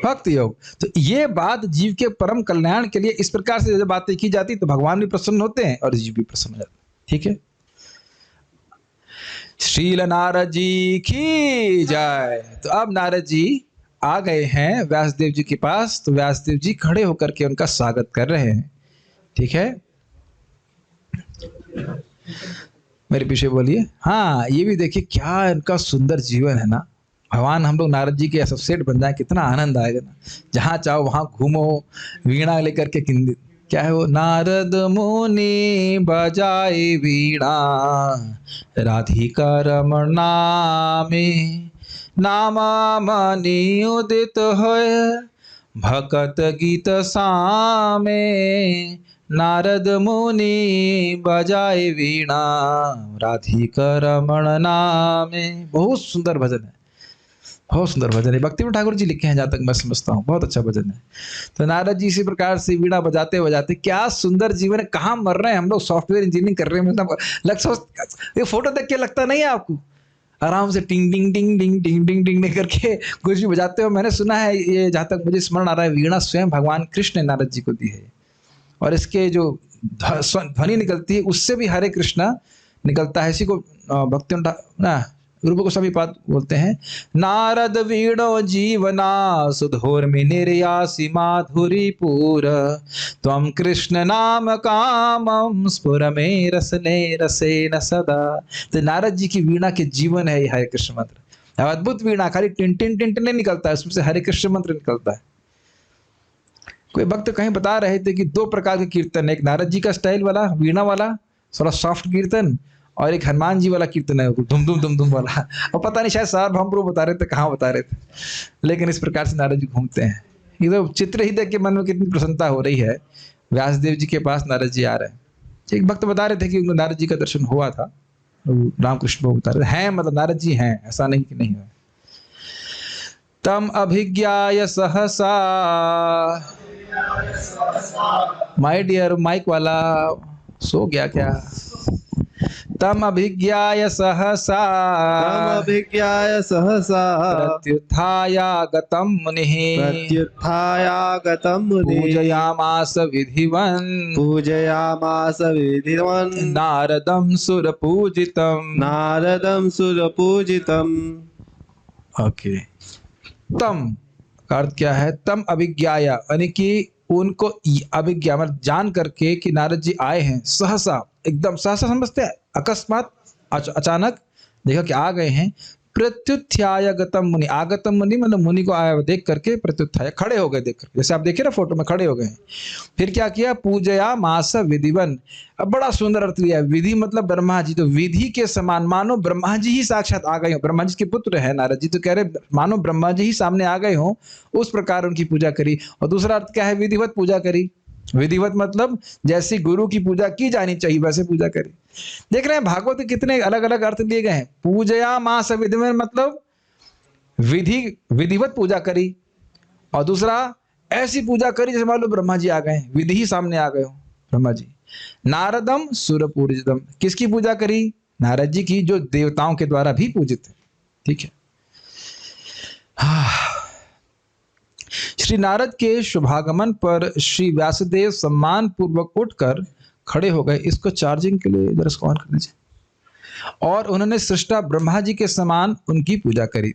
भक्ति योग। तो ये बात जीव के परम कल्याण के लिए इस प्रकार से जब बातें की जाती तो भगवान भी प्रसन्न होते हैं और जीव भी प्रसन्न हो जाते हैं। ठीक है, श्रील नारद जी की जय। तो अब नारद जी आ गए हैं व्यासदेव जी के पास, तो व्यासदेव जी खड़े होकर के उनका स्वागत कर रहे हैं। ठीक है, मेरे पीछे बोलिए। हाँ, ये भी देखिए क्या इनका सुंदर जीवन है ना। भगवान हम लोग नारद जी के एसोसिएट बन जाए, कितना आनंद आएगा ना। जहाँ चाहो वहाँ घूमो, वीणा लेकर के, क्या है वो, नारद मुनि बजाए वीणा राधिका रमण नामे, नामा मनि उदित होय भकत गीत सामे, नारद मुनि बजाए वीणा राधिका रमण नामे। बहुत सुंदर भजन है, बहुत सुंदर भजन है। भक्ति में ठाकुर जी लिखे हैं, जहाँ तक मैं समझता हूँ, बहुत अच्छा भजन है। तो नारद जी इसी प्रकार से वीणा बजाते बजाते, क्या सुंदर जीवन है। कहाँ मर रहे हैं हम लोग, सॉफ्टवेयर इंजीनियरिंग कर रहे हैं, मतलब ये फोटो देख के लगता नहीं है आपको? आराम से टिंग टिंग टिंग टिंग टिंग टिंग टिंग करके कुछ भी बजाते हो। मैंने सुना है, ये जहाँ तक मुझे स्मरण आ रहा है, वीणा स्वयं भगवान कृष्ण ने नारद जी को दी है, और इसके जो ध्वनि निकलती है उससे भी हरे कृष्णा निकलता है। इसी को भक्ति ना रूप गोस्वामी पाद बोलते हैं, नारद वीणो जीवना सुधोर में निर्यासी माधुरी पूर, त्वं कृष्ण नाम कामम स्फुर में रसने रसे न सदा। तो नारद जी की वीणा के जीवन है ये हरे कृष्ण मंत्र। अद्भुत वीणा, खाली टिन टिन टिन टिन नहीं निकलता है, उसमें से हरे कृष्ण मंत्र निकलता है। कोई भक्त कहीं बता रहे थे कि दो प्रकार के कीर्तन, एक नारद जी का स्टाइल वाला वीणा वाला थोड़ा सॉफ्ट कीर्तन, और एक हनुमान जी वाला कीर्तन है धुम धुम धुम धुम वाला। और पता नहीं शायद सार्वभौम बता रहे थे, कहाँ बता रहे थे, लेकिन इस प्रकार से नारद जी घूमते हैं। ये तो चित्र ही देख के मन में कितनी प्रसन्नता हो रही है। व्यासदेव जी के पास नारद जी आ रहे हैं। एक भक्त बता रहे थे कि उनको नारद जी का दर्शन हुआ था, रामकृष्ण बता रहे हैं, मतलब नारद जी हैं, ऐसा नहीं कि नहीं है। तम अभिज्ञाय सहसा, माय डियर माइक वाला सो गया क्या? तम अभिज्ञाय सहसा तमभिज्ञाय सहसा प्रत्युत्थायागतं मुनिः प्रत्युत्थायागतं मुनिः पूजयामास विधिवन् पूजयामास विधिवन् नारदं सुरपूजितम्। नारदं सुरपूजितम्। ओके, तम का अर्थ क्या है? तम अभिज्ञाय यानी कि उनको अभिज्ञा मतलब जान करके कि नारद जी आए हैं, सहसा एकदम सहसा समझते हैं, अकस्मात अचानक देखा कि आ गए हैं। प्रत्युत्थाय गतम मुनि, आगतम मुनि मतलब मुनि को आया देख करके प्रत्युत्थाय खड़े हो गए, देख करके जैसे आप देखिए ना फोटो में खड़े हो गए हैं। फिर क्या किया? पूजया मास विधिवन। अब बड़ा सुंदर अर्थ लिया, विधि मतलब ब्रह्मा जी, तो विधि के समान मानो ब्रह्मा जी ही साक्षात आ गए हो, ब्रह्मा जी के पुत्र है नारद जी, तो कह रहे मानो ब्रह्मा जी ही सामने आ गए हो, उस प्रकार उनकी पूजा करी। और दूसरा अर्थ क्या है? विधिवत पूजा करी। विधिवत मतलब जैसी गुरु की पूजा की जानी चाहिए वैसे पूजा करी। देख रहे हैं भागवत में कितने अलग अलग अर्थ दिए गए हैं। पूजया मास विधिवन मतलब विधिवत पूजा करी, और दूसरा ऐसी पूजा करी जैसे मान लो ब्रह्मा जी आ गए, विधि ही सामने आ गए हो ब्रह्मा जी। नारदम सुरपूजितम, किसकी पूजा करी? नारद जी की, जो देवताओं के द्वारा भी पूजित है। ठीक है। श्री नारद के शुभागमन पर श्री व्यासदेव सम्मान पूर्वक उठकर खड़े हो गए। इसको चार्जिंग के लिए जरा इसको ऑन कर दीजिए। और उन्होंने सृष्टा ब्रह्मा जी के समान उनकी पूजा करी।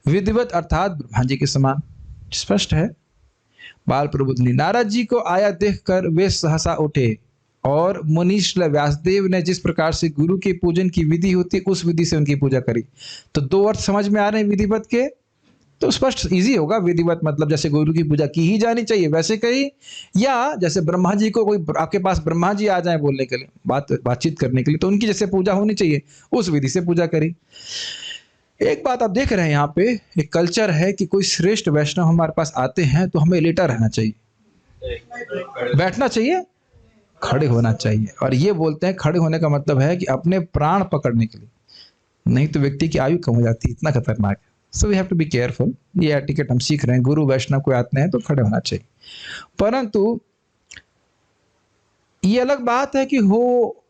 विधिवत अर्थात ब्रह्मा जी के समान, स्पष्ट है। बाल प्रबोधनी, नारद जी को आया देखकर वे सहसा उठे और मुनि श्री व्यासदेव ने जिस प्रकार से गुरु के पूजन की विधि होती उस विधि से उनकी पूजा करी। तो दो अर्थ समझ में आ रहे हैं विधिवत के, तो स्पष्ट इजी होगा। विधिवत मतलब जैसे गुरु की पूजा की ही जानी चाहिए वैसे कही, या जैसे ब्रह्मा जी को कोई आपके पास ब्रह्मा जी आ जाए बोलने के लिए, बातचीत करने के लिए, तो उनकी जैसे पूजा होनी चाहिए उस विधि से पूजा करी। एक बात आप देख रहे हैं यहाँ पे, एक कल्चर है कि कोई श्रेष्ठ वैष्णव हमारे पास आते हैं तो हमें लेटा रहना चाहिए, बैठना चाहिए, खड़े होना चाहिए। और ये बोलते हैं खड़े होने का मतलब है कि अपने प्राण पकड़ने के लिए, नहीं तो व्यक्ति की आयु कम हो जाती है, इतना खतरनाक है। So we have to be careful. ये एटिकेट हम सीख रहे हैं, गुरु वैष्णव कोई आते हैं तो खड़े होना चाहिए। परंतु ये अलग बात है कि हो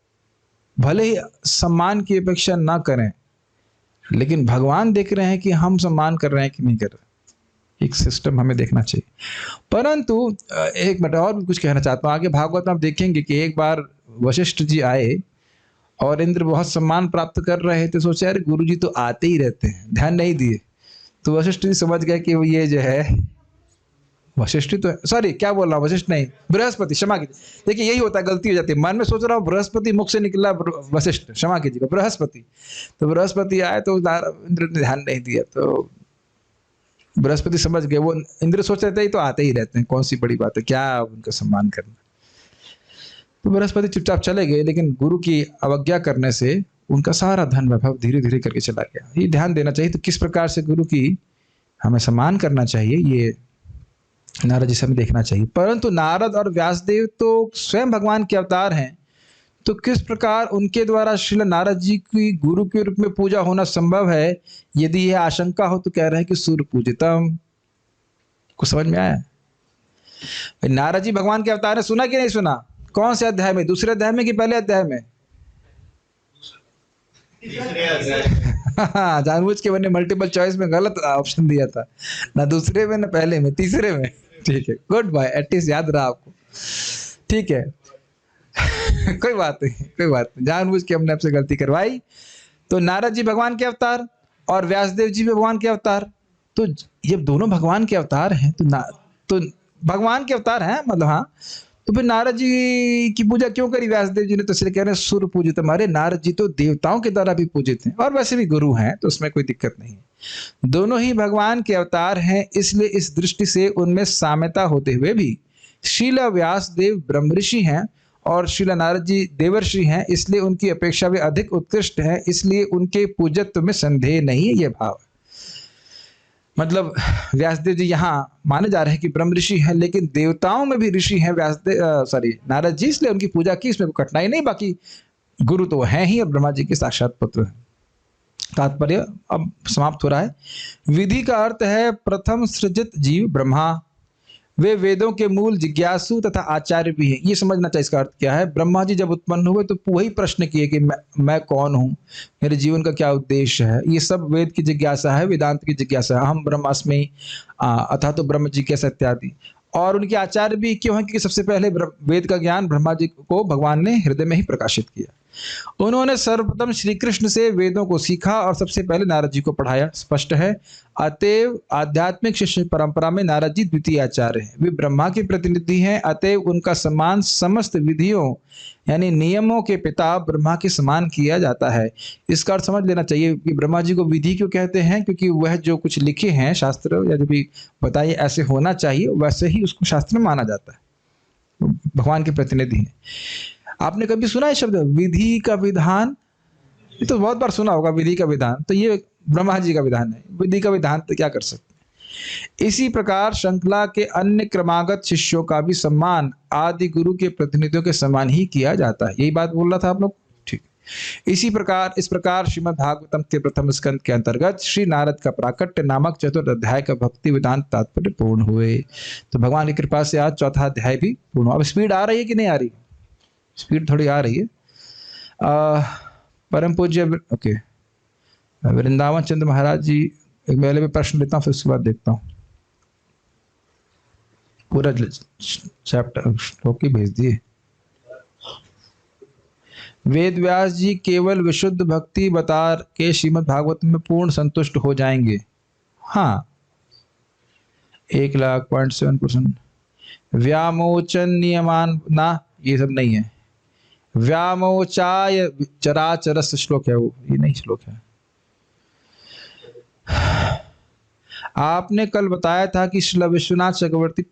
भले ही सम्मान की अपेक्षा ना करें, लेकिन भगवान देख रहे हैं कि हम सम्मान कर रहे हैं कि नहीं कर रहे। एक सिस्टम हमें देखना चाहिए। परंतु एक मिनट और भी कुछ कहना चाहता हूँ। आगे भागवत में आप देखेंगे कि एक बार वशिष्ठ जी आए और इंद्र बहुत सम्मान प्राप्त कर रहे थे, सोचे अरे गुरु जी तो आते ही रहते हैं, ध्यान नहीं दिए। तो वशिष्ठ जी समझ गए कि वो ये जो है वशिष्ठ तो, सॉरी क्या बोल रहा हूँ, वशिष्ठ नहीं, बृहस्पति, क्षमा कीजिए। देखिए यही होता है, गलती हो जाती है, मन में सोच रहा हूँ बृहस्पति, मुख से निकला वशिष्ठ, क्षमा कीजिएगा, बृहस्पति। तो बृहस्पति आए तो इंद्र ने ध्यान नहीं दिया, तो बृहस्पति समझ गए, वो इंद्र सोच रहे थे तो आते ही रहते हैं, कौन सी बड़ी बात है, क्या उनका सम्मान करना। तो बृहस्पति चुपचाप चले गए, लेकिन गुरु की अवज्ञा करने से उनका सारा धन वैभव धीरे धीरे करके चला गया। ये ध्यान देना चाहिए। तो किस प्रकार से गुरु की हमें सम्मान करना चाहिए, ये नारद जी से हमें देखना चाहिए। परंतु नारद और व्यासदेव तो स्वयं भगवान के अवतार हैं, तो किस प्रकार उनके द्वारा श्री नारद जी की गुरु के रूप में पूजा होना संभव है? यदि यह आशंका हो तो कह रहे हैं कि सूर्य पूजितम। कुछ समझ में आया? नारद जी भगवान के अवतार है, सुना कि नहीं सुना? कौन से अध्याय में? दूसरे अध्याय में कि पहले अध्याय में? जानबूझ के मैंने मल्टीपल चॉइस में गलत ऑप्शन दिया था, ना दूसरे में ना पहले में, तीसरे में। ठीक है, गुड बाय, एटलीस्ट याद रहा आपको। ठीक है। कोई बात नहीं, कोई बात नहीं, जानबूझ के हमने आपसे गलती करवाई। तो नारद जी भगवान के अवतार और व्यासदेव जी भी भगवान के अवतार, तो ये दोनों भगवान के अवतार हैं, तो भगवान के अवतार हैं मतलब, हाँ। तो फिर नारद जी की पूजा क्यों करी व्यासदेव जी ने? तो इसलिए कह रहे हैं सूर्य पूजित। हमारे नारद जी तो देवताओं के द्वारा भी पूजित हैं और वैसे भी गुरु हैं, तो उसमें कोई दिक्कत नहीं है। दोनों ही भगवान के अवतार हैं, इसलिए इस दृष्टि से उनमें साम्यता होते हुए भी शील व्यासदेव ब्रह्मऋषि हैं और शील नारद जी देवर्षि हैं, इसलिए उनकी अपेक्षा वे अधिक उत्कृष्ट हैं, इसलिए उनके पूजत्व में संदेह नहीं है। यह भाव मतलब व्यासदेव जी यहाँ माने जा रहे हैं कि ब्रह्म ऋषि हैं, लेकिन देवताओं में भी ऋषि हैं नारद जी, इसलिए उनकी पूजा की, इसमें कोई कठिनाई नहीं। बाकी गुरु तो हैं ही और ब्रह्मा जी के साक्षात पुत्र हैं। तात्पर्य अब समाप्त हो रहा है। विधि का अर्थ है प्रथम सृजित जीव ब्रह्मा, वे वेदों के मूल जिज्ञासु तथा आचार्य भी हैं। ये समझना चाहिए इसका अर्थ क्या है। ब्रह्मा जी जब उत्पन्न हुए तो वही प्रश्न किए कि मैं कौन हूँ, मेरे जीवन का क्या उद्देश्य है। ये सब वेद की जिज्ञासा है, वेदांत की जिज्ञासा है। हम ब्रह्मास्मि अथा तो ब्रह्म जिज्ञासा इत्यादि। और उनके आचार्य भी क्यों हैं? क्योंकि सबसे पहले वेद का ज्ञान ब्रह्मा जी को भगवान ने हृदय में ही प्रकाशित किया। उन्होंने सर्वप्रथम श्री कृष्ण से वेदों को सीखा और सबसे पहले नारद जी को पढ़ाया, स्पष्ट है। अतएव आध्यात्मिक शिष्य परंपरा में नारद जी द्वितीय आचार्य हैं। वे ब्रह्मा के प्रतिनिधि हैं, अतएव उनका सम्मान समस्त विधियों यानी नियमों के पिता ब्रह्मा के समान किया जाता है। इसका अर्थ समझ लेना चाहिए कि ब्रह्मा जी को विधि क्यों कहते हैं, क्योंकि वह जो कुछ लिखे हैं शास्त्र या जो भी बताइए ऐसे होना चाहिए वैसे ही उसको शास्त्र में माना जाता है। भगवान के प्रतिनिधि हैं। आपने कभी सुना है शब्द विधि का विधान? ये तो बहुत बार सुना होगा विधि का विधान। तो ये ब्रह्मा जी का विधान है। विधि का विधान तो क्या कर सकते हैं। इसी प्रकार श्रृंखला के अन्य क्रमागत शिष्यों का भी सम्मान आदि गुरु के प्रतिनिधियों के समान ही किया जाता है। यही बात बोल रहा था आप लोग, ठीक। इस प्रकार श्रीमद् भागवतम के प्रथम स्कंद के अंतर्गत श्री नारद का प्राकट्य नामक चतुर्थ अध्याय का भक्ति वेदांत तात्पर्य पूर्ण हुए। तो भगवान की कृपा से आज चौथा अध्याय भी पूर्ण हुआ। अब स्पीड आ रही है कि नहीं आ रही? स्पीड थोड़ी आ रही है। परम पूज्य ओके वृंदावन चंद्र महाराज जी, एक पहले भी प्रश्न लेता हूँ फिर उसके बाद देखता हूँ। पूरा चैप्टर श्लोक ही भेज दिए। वेद व्यास जी केवल विशुद्ध भक्ति बता के श्रीमद् भागवत में पूर्ण संतुष्ट हो जाएंगे। हाँ, 1,07%। व्यामोचन नियमान ना, ये सब नहीं है। व्यामोचाय चराचरस श्लोक है वो, ये नहीं श्लोक है। आपने कल बताया था कि श्री विश्वनाथ चक्रवर्ती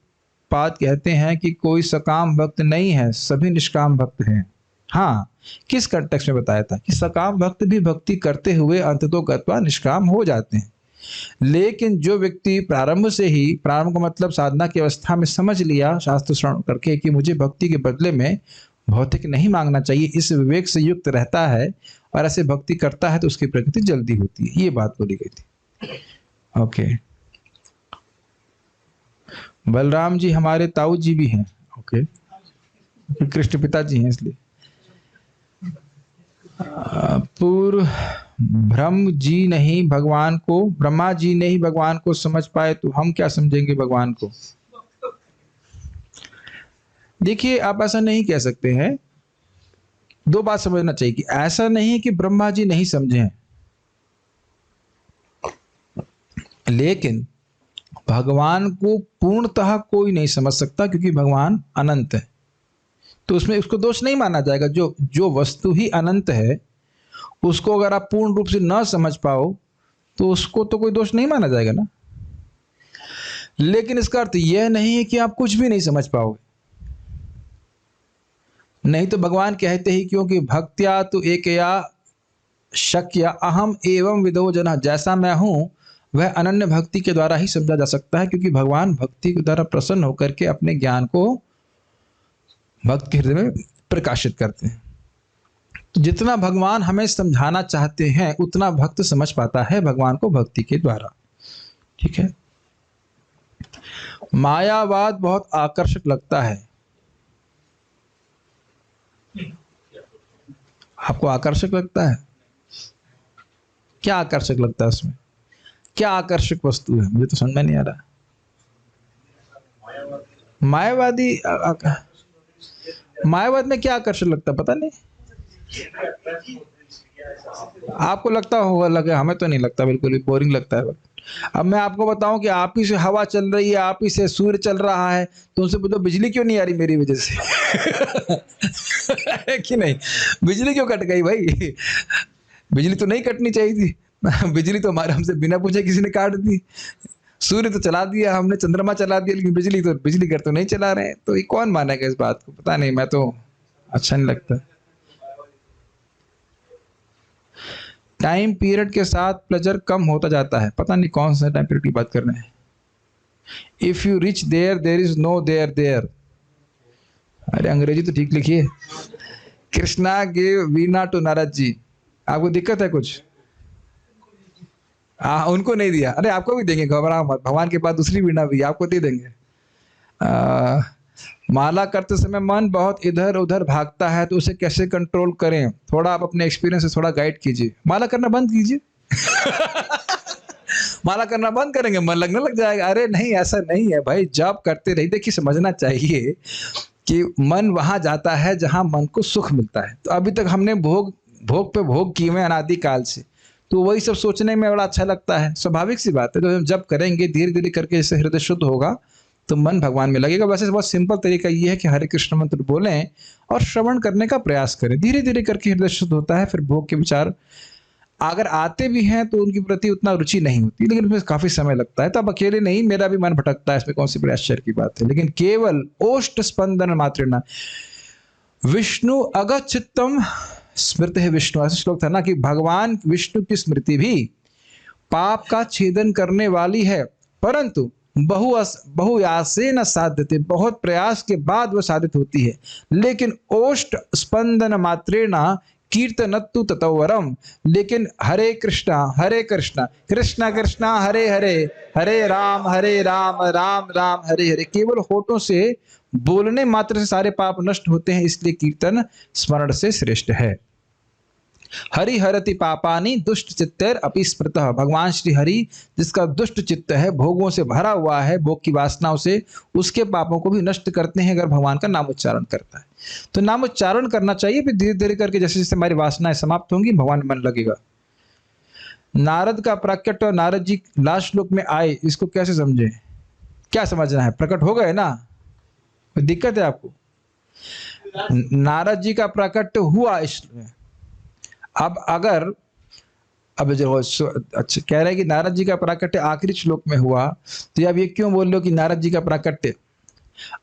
पाद कहते हैं कि कोई सकाम भक्त नहीं है, सभी निष्काम भक्त हैं। हाँ, किस कंटेक्स्ट में बताया था? कि सकाम भक्त भी भक्ति करते हुए अंततो गत्वा निष्काम हो जाते हैं। लेकिन जो व्यक्ति प्रारंभ से ही, प्रारंभ का मतलब साधना की अवस्था में समझ लिया शास्त्र श्रवण करके कि मुझे भक्ति के बदले में भौतिक नहीं मांगना चाहिए, इस विवेक से युक्त रहता है और ऐसे भक्ति करता है तो उसकी प्रगति जल्दी होती है। ये बात बोली गई थी। ओके, बलराम जी हमारे ताऊ जी भी हैं। ओके, कृष्ण पिताजी हैं इसलिए। पूर्व ब्रह्मा जी ने ही भगवान को समझ पाए तो हम क्या समझेंगे भगवान को? देखिए, आप ऐसा नहीं कह सकते हैं। दो बात समझना चाहिए कि ऐसा नहीं कि ब्रह्मा जी नहीं समझे हैं, लेकिन भगवान को पूर्णतः कोई नहीं समझ सकता क्योंकि भगवान अनंत है। तो उसमें उसको दोष नहीं माना जाएगा। जो वस्तु ही अनंत है उसको अगर आप पूर्ण रूप से ना समझ पाओ तो उसको तो कोई दोष नहीं माना जाएगा ना। लेकिन इसका अर्थ यह नहीं है कि आप कुछ भी नहीं समझ पाओगे। नहीं तो भगवान कहते ही क्योंकि भक्त्या तो एकया शक्या अहम एवं विदो जना, जैसा मैं हूं वह अनन्य भक्ति के द्वारा ही समझा जा सकता है, क्योंकि भगवान भक्ति के द्वारा प्रसन्न होकर के अपने ज्ञान को भक्त के हृदय में प्रकाशित करते हैं। तो जितना भगवान हमें समझाना चाहते हैं उतना भक्त समझ पाता है भगवान को भक्ति के द्वारा। ठीक है। मायावाद बहुत आकर्षक लगता है। आपको आकर्षक लगता है? क्या आकर्षक लगता है उसमें? क्या आकर्षक वस्तु है? मुझे तो समझ में नहीं आ रहा। मायावाद में क्या आकर्षक लगता है पता नहीं। आपको लगता होगा, लगे, हमें तो नहीं लगता, बिल्कुल भी बोरिंग लगता है। अब मैं आपको बताऊं कि आप ही से हवा चल रही है, आप ही से सूर्य चल रहा है, तो उनसे पूछो बिजली क्यों नहीं आ रही मेरी वजह से? है कि नहीं? बिजली क्यों कट गई भाई? बिजली तो नहीं कटनी चाहिए थी। बिजली तो हमारे हमसे बिना पूछे किसी ने काट दी। सूर्य तो चला दिया हमने, चंद्रमा चला दिया, लेकिन बिजली घर तो नहीं चला रहे हैं। तो ये कौन मानेगा इस बात को? पता नहीं, मैं तो अच्छा नहीं लगता। टाइम पीरियड के साथ प्लेजर कम होता जाता है। पता नहीं कौन सा टाइम पीरियड की बात कर रहे हैं। If you reach there there is no there there. अरे अंग्रेजी तो ठीक लिखिए। Krishna give veena to Narad ji. आपको दिक्कत है कुछ? उनको नहीं दिया। अरे आपको भी देंगे, घबराओ मत, भगवान के पास दूसरी वीणा भी आपको दे देंगे। माला करते समय मन बहुत इधर उधर भागता है, तो उसे कैसे कंट्रोल करें? थोड़ा आप अपने एक्सपीरियंस से थोड़ा गाइड कीजिए। माला करना बंद कीजिए। माला करना बंद करेंगे, मन लगने लग जाएगा। अरे नहीं, ऐसा नहीं है भाई, जॉब करते रहिए। देखिए, समझना चाहिए कि मन वहां जाता है जहां मन को सुख मिलता है। तो अभी तक हमने भोग भोग पे भोग किए हुए हैं अनादिकाल से, तो वही सब सोचने में बड़ा अच्छा लगता है, स्वाभाविक सी बात है। तो जब करेंगे धीरे धीरे करके, जैसे हृदय शुद्ध होगा तो मन भगवान में लगेगा। वैसे बहुत सिंपल तरीका ये है कि हरे कृष्ण मंत्र बोलें और श्रवण करने का प्रयास करें। धीरे धीरे करके हृदय शुद्ध होता है। फिर भोग के विचार अगर आते भी हैं तो उनके प्रति उतना रुचि नहीं होती, लेकिन उसमें काफी समय लगता है। तो अब अकेले नहीं, मेरा भी मन भटकता है, इसमें कौन सी बड़ी आश्चर्य की बात है। लेकिन केवल ओष्ठ स्पंदन मात्रेण विष्णु अगचित्तम स्मृति है विष्णु, ऐसा श्लोक था ना कि भगवान विष्णु की स्मृति भी पाप का छेदन करने वाली है, परंतु बहुयासेन साध्यते, बहुत प्रयास के बाद वह साधित होती है। लेकिन ओष्ठ स्पंदन मात्रेण कीर्तनत्तु ततोवरम, लेकिन हरे कृष्णा कृष्णा कृष्णा हरे हरे, हरे राम राम राम हरे हरे, केवल होठों से बोलने मात्र से सारे पाप नष्ट होते हैं। इसलिए कीर्तन स्मरण से श्रेष्ठ है। हरि हरति पापानि दुष्ट चित्तर अपि स्मृतः, भगवान श्री हरि जिसका दुष्ट चित्त है, भोगों से भरा हुआ है, भोग की वासनाओं से, उसके पापों को भी नष्ट करते हैं अगर भगवान का नाम उच्चारण करता है। तो नाम उच्चारण करना चाहिए, फिर धीरे धीरे करके जैसे जैसे हमारी वासनाएं समाप्त होंगी भगवान में मन लगेगा। नारद का प्रकट और नारद जी लास्ट श्लोक में आए, इसको कैसे समझे? क्या समझना है? प्रकट हो गए ना, कोई दिक्कत है आपको? नारद जी का प्रकट हुआ इसमें। अब अगर अब जो अच्छा कह रहे हैं कि नारद जी का प्राकट्य आखिरी श्लोक में हुआ, तो अब ये क्यों बोल रहे हो कि नारद जी का प्राकट्य?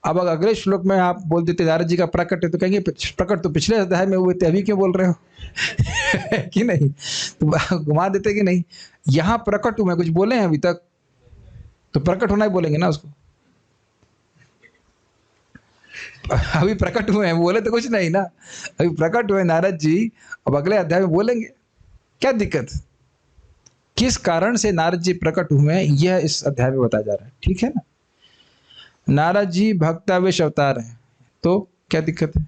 अब अगर अगले श्लोक में आप बोल देते नारद जी का प्राकट्य, तो कहेंगे प्रकट तो पिछले अध्याय में हुए थे, अभी क्यों बोल रहे हो? कि नहीं? तो घुमा देते कि नहीं, यहाँ प्रकट हुए, कुछ बोले हैं अभी तक, तो प्रकट होना ही बोलेंगे ना उसको। अभी प्रकट हुए हैं, बोले तो कुछ नहीं ना, अभी प्रकट हुए नारद जी, अब अगले अध्याय में बोलेंगे। क्या दिक्कत? किस कारण से नारद जी प्रकट हुए हैं यह इस अध्याय में बताया जा रहा है, ठीक है ना। नारद जी भक्तावेश अवतार हैं, तो क्या दिक्कत है?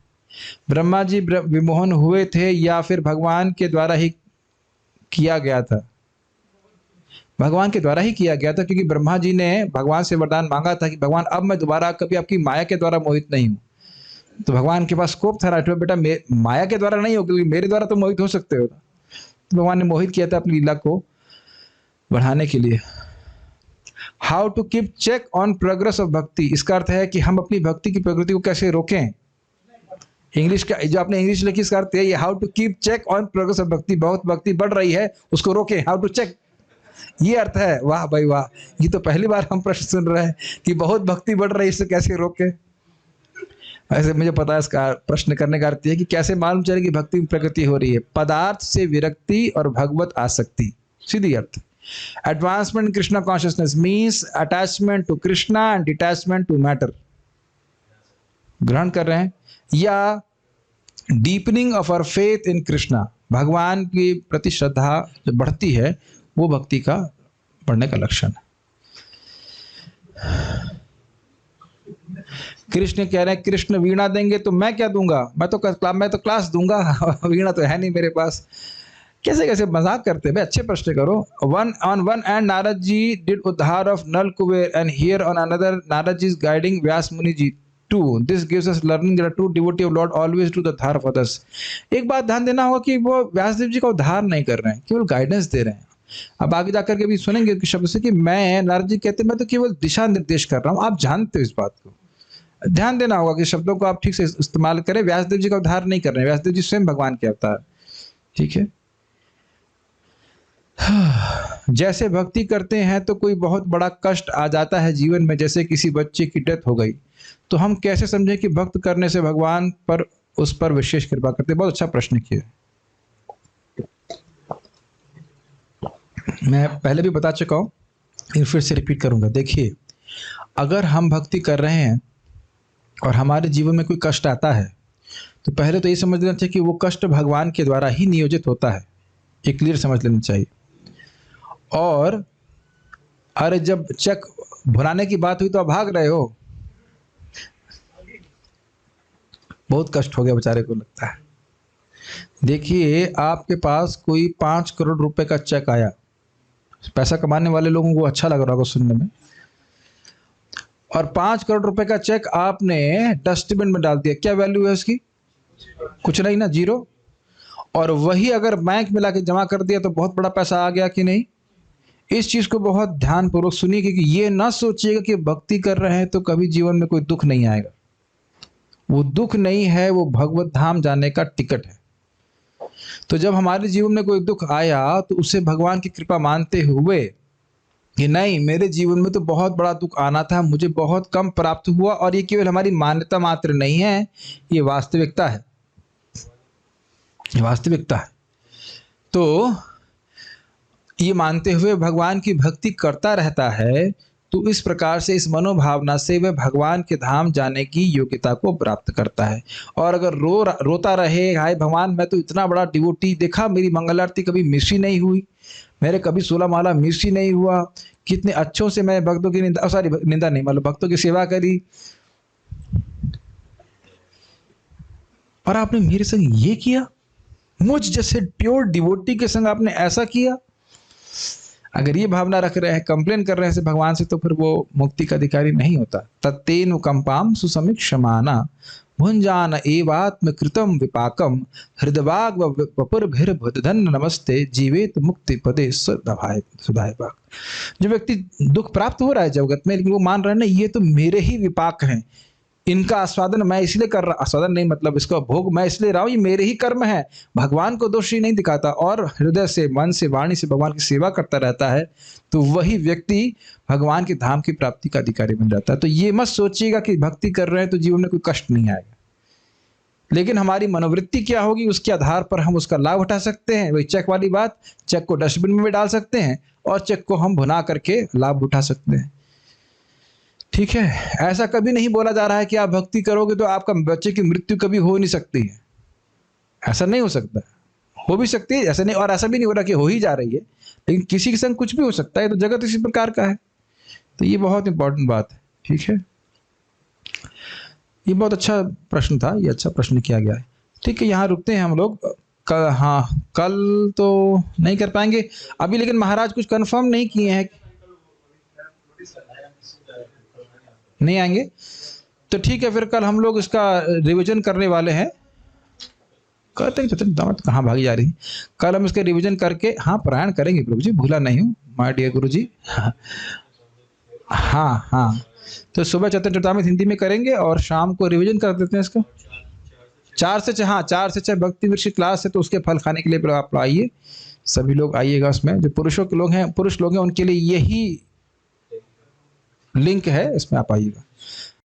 ब्रह्मा जी विमोहन हुए थे या फिर भगवान के द्वारा ही किया गया था? भगवान के द्वारा ही किया गया था, क्योंकि ब्रह्मा जी ने भगवान से वरदान मांगा था कि भगवान अब मैं दोबारा कभी आपकी माया के द्वारा मोहित नहीं हूं। तो भगवान के पास स्कोप था राइट, बेटा माया के द्वारा नहीं हो, क्योंकि मेरे द्वारा तो मोहित हो सकते हो। तो भगवान ने मोहित किया था अपनी लीला को बढ़ाने के लिए। How to keep check on progress of bhakti, इसका अर्थ है कि हम अपनी भक्ति की प्रगति को कैसे रोकें। इंग्लिश का जो आपने इंग्लिश लिखी, इसका अर्थ है ये how to keep check on progress of bhakti, बहुत भक्ति बढ़ रही है उसको रोकें, हाउ टू चेक, ये अर्थ है। वाह भाई वाह, ये तो पहली बार हम प्रश्न सुन रहे हैं कि बहुत भक्ति बढ़ रही है इसे कैसे रोके। ऐसे मुझे पता है इसका प्रश्न करने का अर्थ है कि कैसे मालूम चले कि भक्ति में प्रगति हो रही है। पदार्थ से विरक्ति और भगवत आसक्ति, सीधी अर्थ। Advancement in Krishna consciousness means attachment to Krishna and detachment to matter, ग्रहण कर रहे हैं, या deepening of our faith in Krishna, भगवान की प्रति श्रद्धा जो बढ़ती है वो भक्ति का बढ़ने का लक्षण है। कृष्ण कह रहे हैं कृष्ण वीणा देंगे तो मैं क्या दूंगा, मैं तो क्लास दूंगा, वीणा तो है नहीं मेरे पास। कैसे कैसे मजाक करते हैं भाई, अच्छे प्रश्न करो। One and Narad ji did उद्धार of Nal Kuber and here on another Narad ji is guiding Vyas Muni ji to, this gives us learning that true devotee of Lord always do the उद्धार ऑफ अदर्स। एक बात ध्यान देना होगा कि वो व्यासदेव जी का उद्धार नहीं कर रहे हैं, केवल गाइडेंस दे रहे हैं। अब आगे जाकर के भी सुनेंगे कि शब्द से कि मैं, नारद जी कहते हैं मैं तो केवल दिशा निर्देश कर रहा हूं, आप जानते हो इस बात को। ध्यान देना होगा कि शब्दों को आप ठीक से इस्तेमाल करें। व्यासदेव जी का उद्धार नहीं कर रहे हैं, व्यासदेव जी स्वयं भगवान के अवतार, ठीक है। जैसे भक्ति करते हैं तो कोई बहुत बड़ा कष्ट आ जाता है जीवन में, जैसे किसी बच्चे की डेथ हो गई, तो हम कैसे समझें कि भक्त करने से भगवान पर उस पर विशेष कृपा करते? बहुत अच्छा प्रश्न किया। मैं पहले भी बता चुका हूं, फिर से रिपीट करूंगा। देखिए, अगर हम भक्ति कर रहे हैं और हमारे जीवन में कोई कष्ट आता है, तो पहले तो ये समझ लेना चाहिए कि वो कष्ट भगवान के द्वारा ही नियोजित होता है, ये क्लियर समझ लेना चाहिए। और अरे जब चेक भुनाने की बात हुई तो आप भाग रहे हो, बहुत कष्ट हो गया बेचारे को, लगता है। देखिए, आपके पास कोई 5 करोड़ रुपए का चेक आया, पैसा कमाने वाले लोगों को अच्छा लग रहा होगा सुनने में, और 5 करोड़ रुपए का चेक आपने डस्टबिन में डाल दिया, क्या वैल्यू है उसकी? कुछ नहीं ना, जीरो। और वही अगर बैंक में लाके जमा कर दिया तो बहुत बड़ा पैसा आ गया कि नहीं? इस चीज को बहुत ध्यानपूर्वक सुनिए, क्योंकि ये ना सोचिएगा कि भक्ति कर रहे हैं तो कभी जीवन में कोई दुख नहीं आएगा। वो दुख नहीं है, वो भगवत धाम जाने का टिकट है। तो जब हमारे जीवन में कोई दुख आया तो उसे भगवान की कृपा मानते हुए कि नहीं, मेरे जीवन में तो बहुत बड़ा दुख आना था, मुझे बहुत कम प्राप्त हुआ, और ये केवल हमारी मान्यता मात्र नहीं है, ये वास्तविकता है, ये वास्तविकता है। तो ये मानते हुए भगवान की भक्ति करता रहता है, तो इस प्रकार से, इस मनोभावना से वह भगवान के धाम जाने की योग्यता को प्राप्त करता है। और अगर रोता रहे, हाय भगवान मैं तो इतना बड़ा डिवोटी, देखा मेरी मंगल आरती कभी मिस ही नहीं हुई, मेरे कभी 16 माला मिस ही नहीं हुआ, कितने अच्छों से मैं भक्तों की निंदा नहीं, मतलब भक्तों की सेवा करी, और आपने मेरे संग ये किया, मुझ जैसे प्योर डिवोटी के संग आपने ऐसा किया। अगर ये भावना रख रहे हैं, कंप्लेन कर रहे हैं भगवान से, तो फिर वो मुक्ति का अधिकारी नहीं होता। तत्तेनु कंपाम सुसमीक्षमाना भुंजान एवात्म कृतम विपाकम हृदवाग वपुर्भिर्भुधन नमस्ते जीवेत मुक्ति पदे सुधाय पाक। जो व्यक्ति दुख प्राप्त हो रहा है जगत में, लेकिन वो मान रहे हैं ना, ये तो मेरे ही विपाक हैं, इनका आस्वादन मैं इसलिए कर रहा, आस्वादन नहीं मतलब इसका भोग मैं इसलिए रहा हूं, ये मेरे ही कर्म है, भगवान को दोषी नहीं दिखाता, और हृदय से, मन से, वाणी से भगवान की सेवा करता रहता है, तो वही व्यक्ति भगवान के धाम की प्राप्ति का अधिकारी बन जाता है। तो ये मत सोचिएगा कि भक्ति कर रहे हैं तो जीवन में कोई कष्ट नहीं आएगा, लेकिन हमारी मनोवृत्ति क्या होगी उसके आधार पर हम उसका लाभ उठा सकते हैं। वही चेक वाली बात, चेक को डस्टबिन में भी डाल सकते हैं और चेक को हम भुना करके लाभ उठा सकते हैं। ठीक है, ऐसा कभी नहीं बोला जा रहा है कि आप भक्ति करोगे तो आपका बच्चे की मृत्यु कभी हो नहीं सकती है, ऐसा नहीं हो सकता, हो भी सकती है, ऐसा नहीं, और ऐसा भी नहीं हो रहा कि हो ही जा रही है, लेकिन किसी के संग कुछ भी हो सकता है, तो जगत इसी प्रकार का है। तो ये बहुत इंपॉर्टेंट बात है। ठीक है, ये बहुत अच्छा प्रश्न था, ये अच्छा प्रश्न किया गया है। ठीक है, यहाँ रुकते हैं हम लोग। हाँ, कल तो नहीं कर पाएंगे अभी, लेकिन महाराज कुछ कंफर्म नहीं किए हैं, नहीं आएंगे तो ठीक है, फिर कल हम लोग इसका रिवीजन करने वाले हैं। कहते हैं दामत कहाँ भागी जा रही, कल हम इसके रिवीजन करके, हाँ प्रयाण करेंगे प्रभु जी, भूला नहीं हूँ माय डियर गुरु जी। हाँ हाँ, तो सुबह चैतन्य चरितामृत हिंदी में करेंगे और शाम को रिवीजन कर देते हैं इसका। 4 से 6, हाँ 4 से 6 भक्ति वृक्ष क्लास है, तो उसके फल खाने के लिए आप आइए, सभी लोग आइएगा उसमें। जो पुरुषों के लोग हैं, पुरुष लोग हैं, उनके लिए यही लिंक है, इसमें आप आइएगा।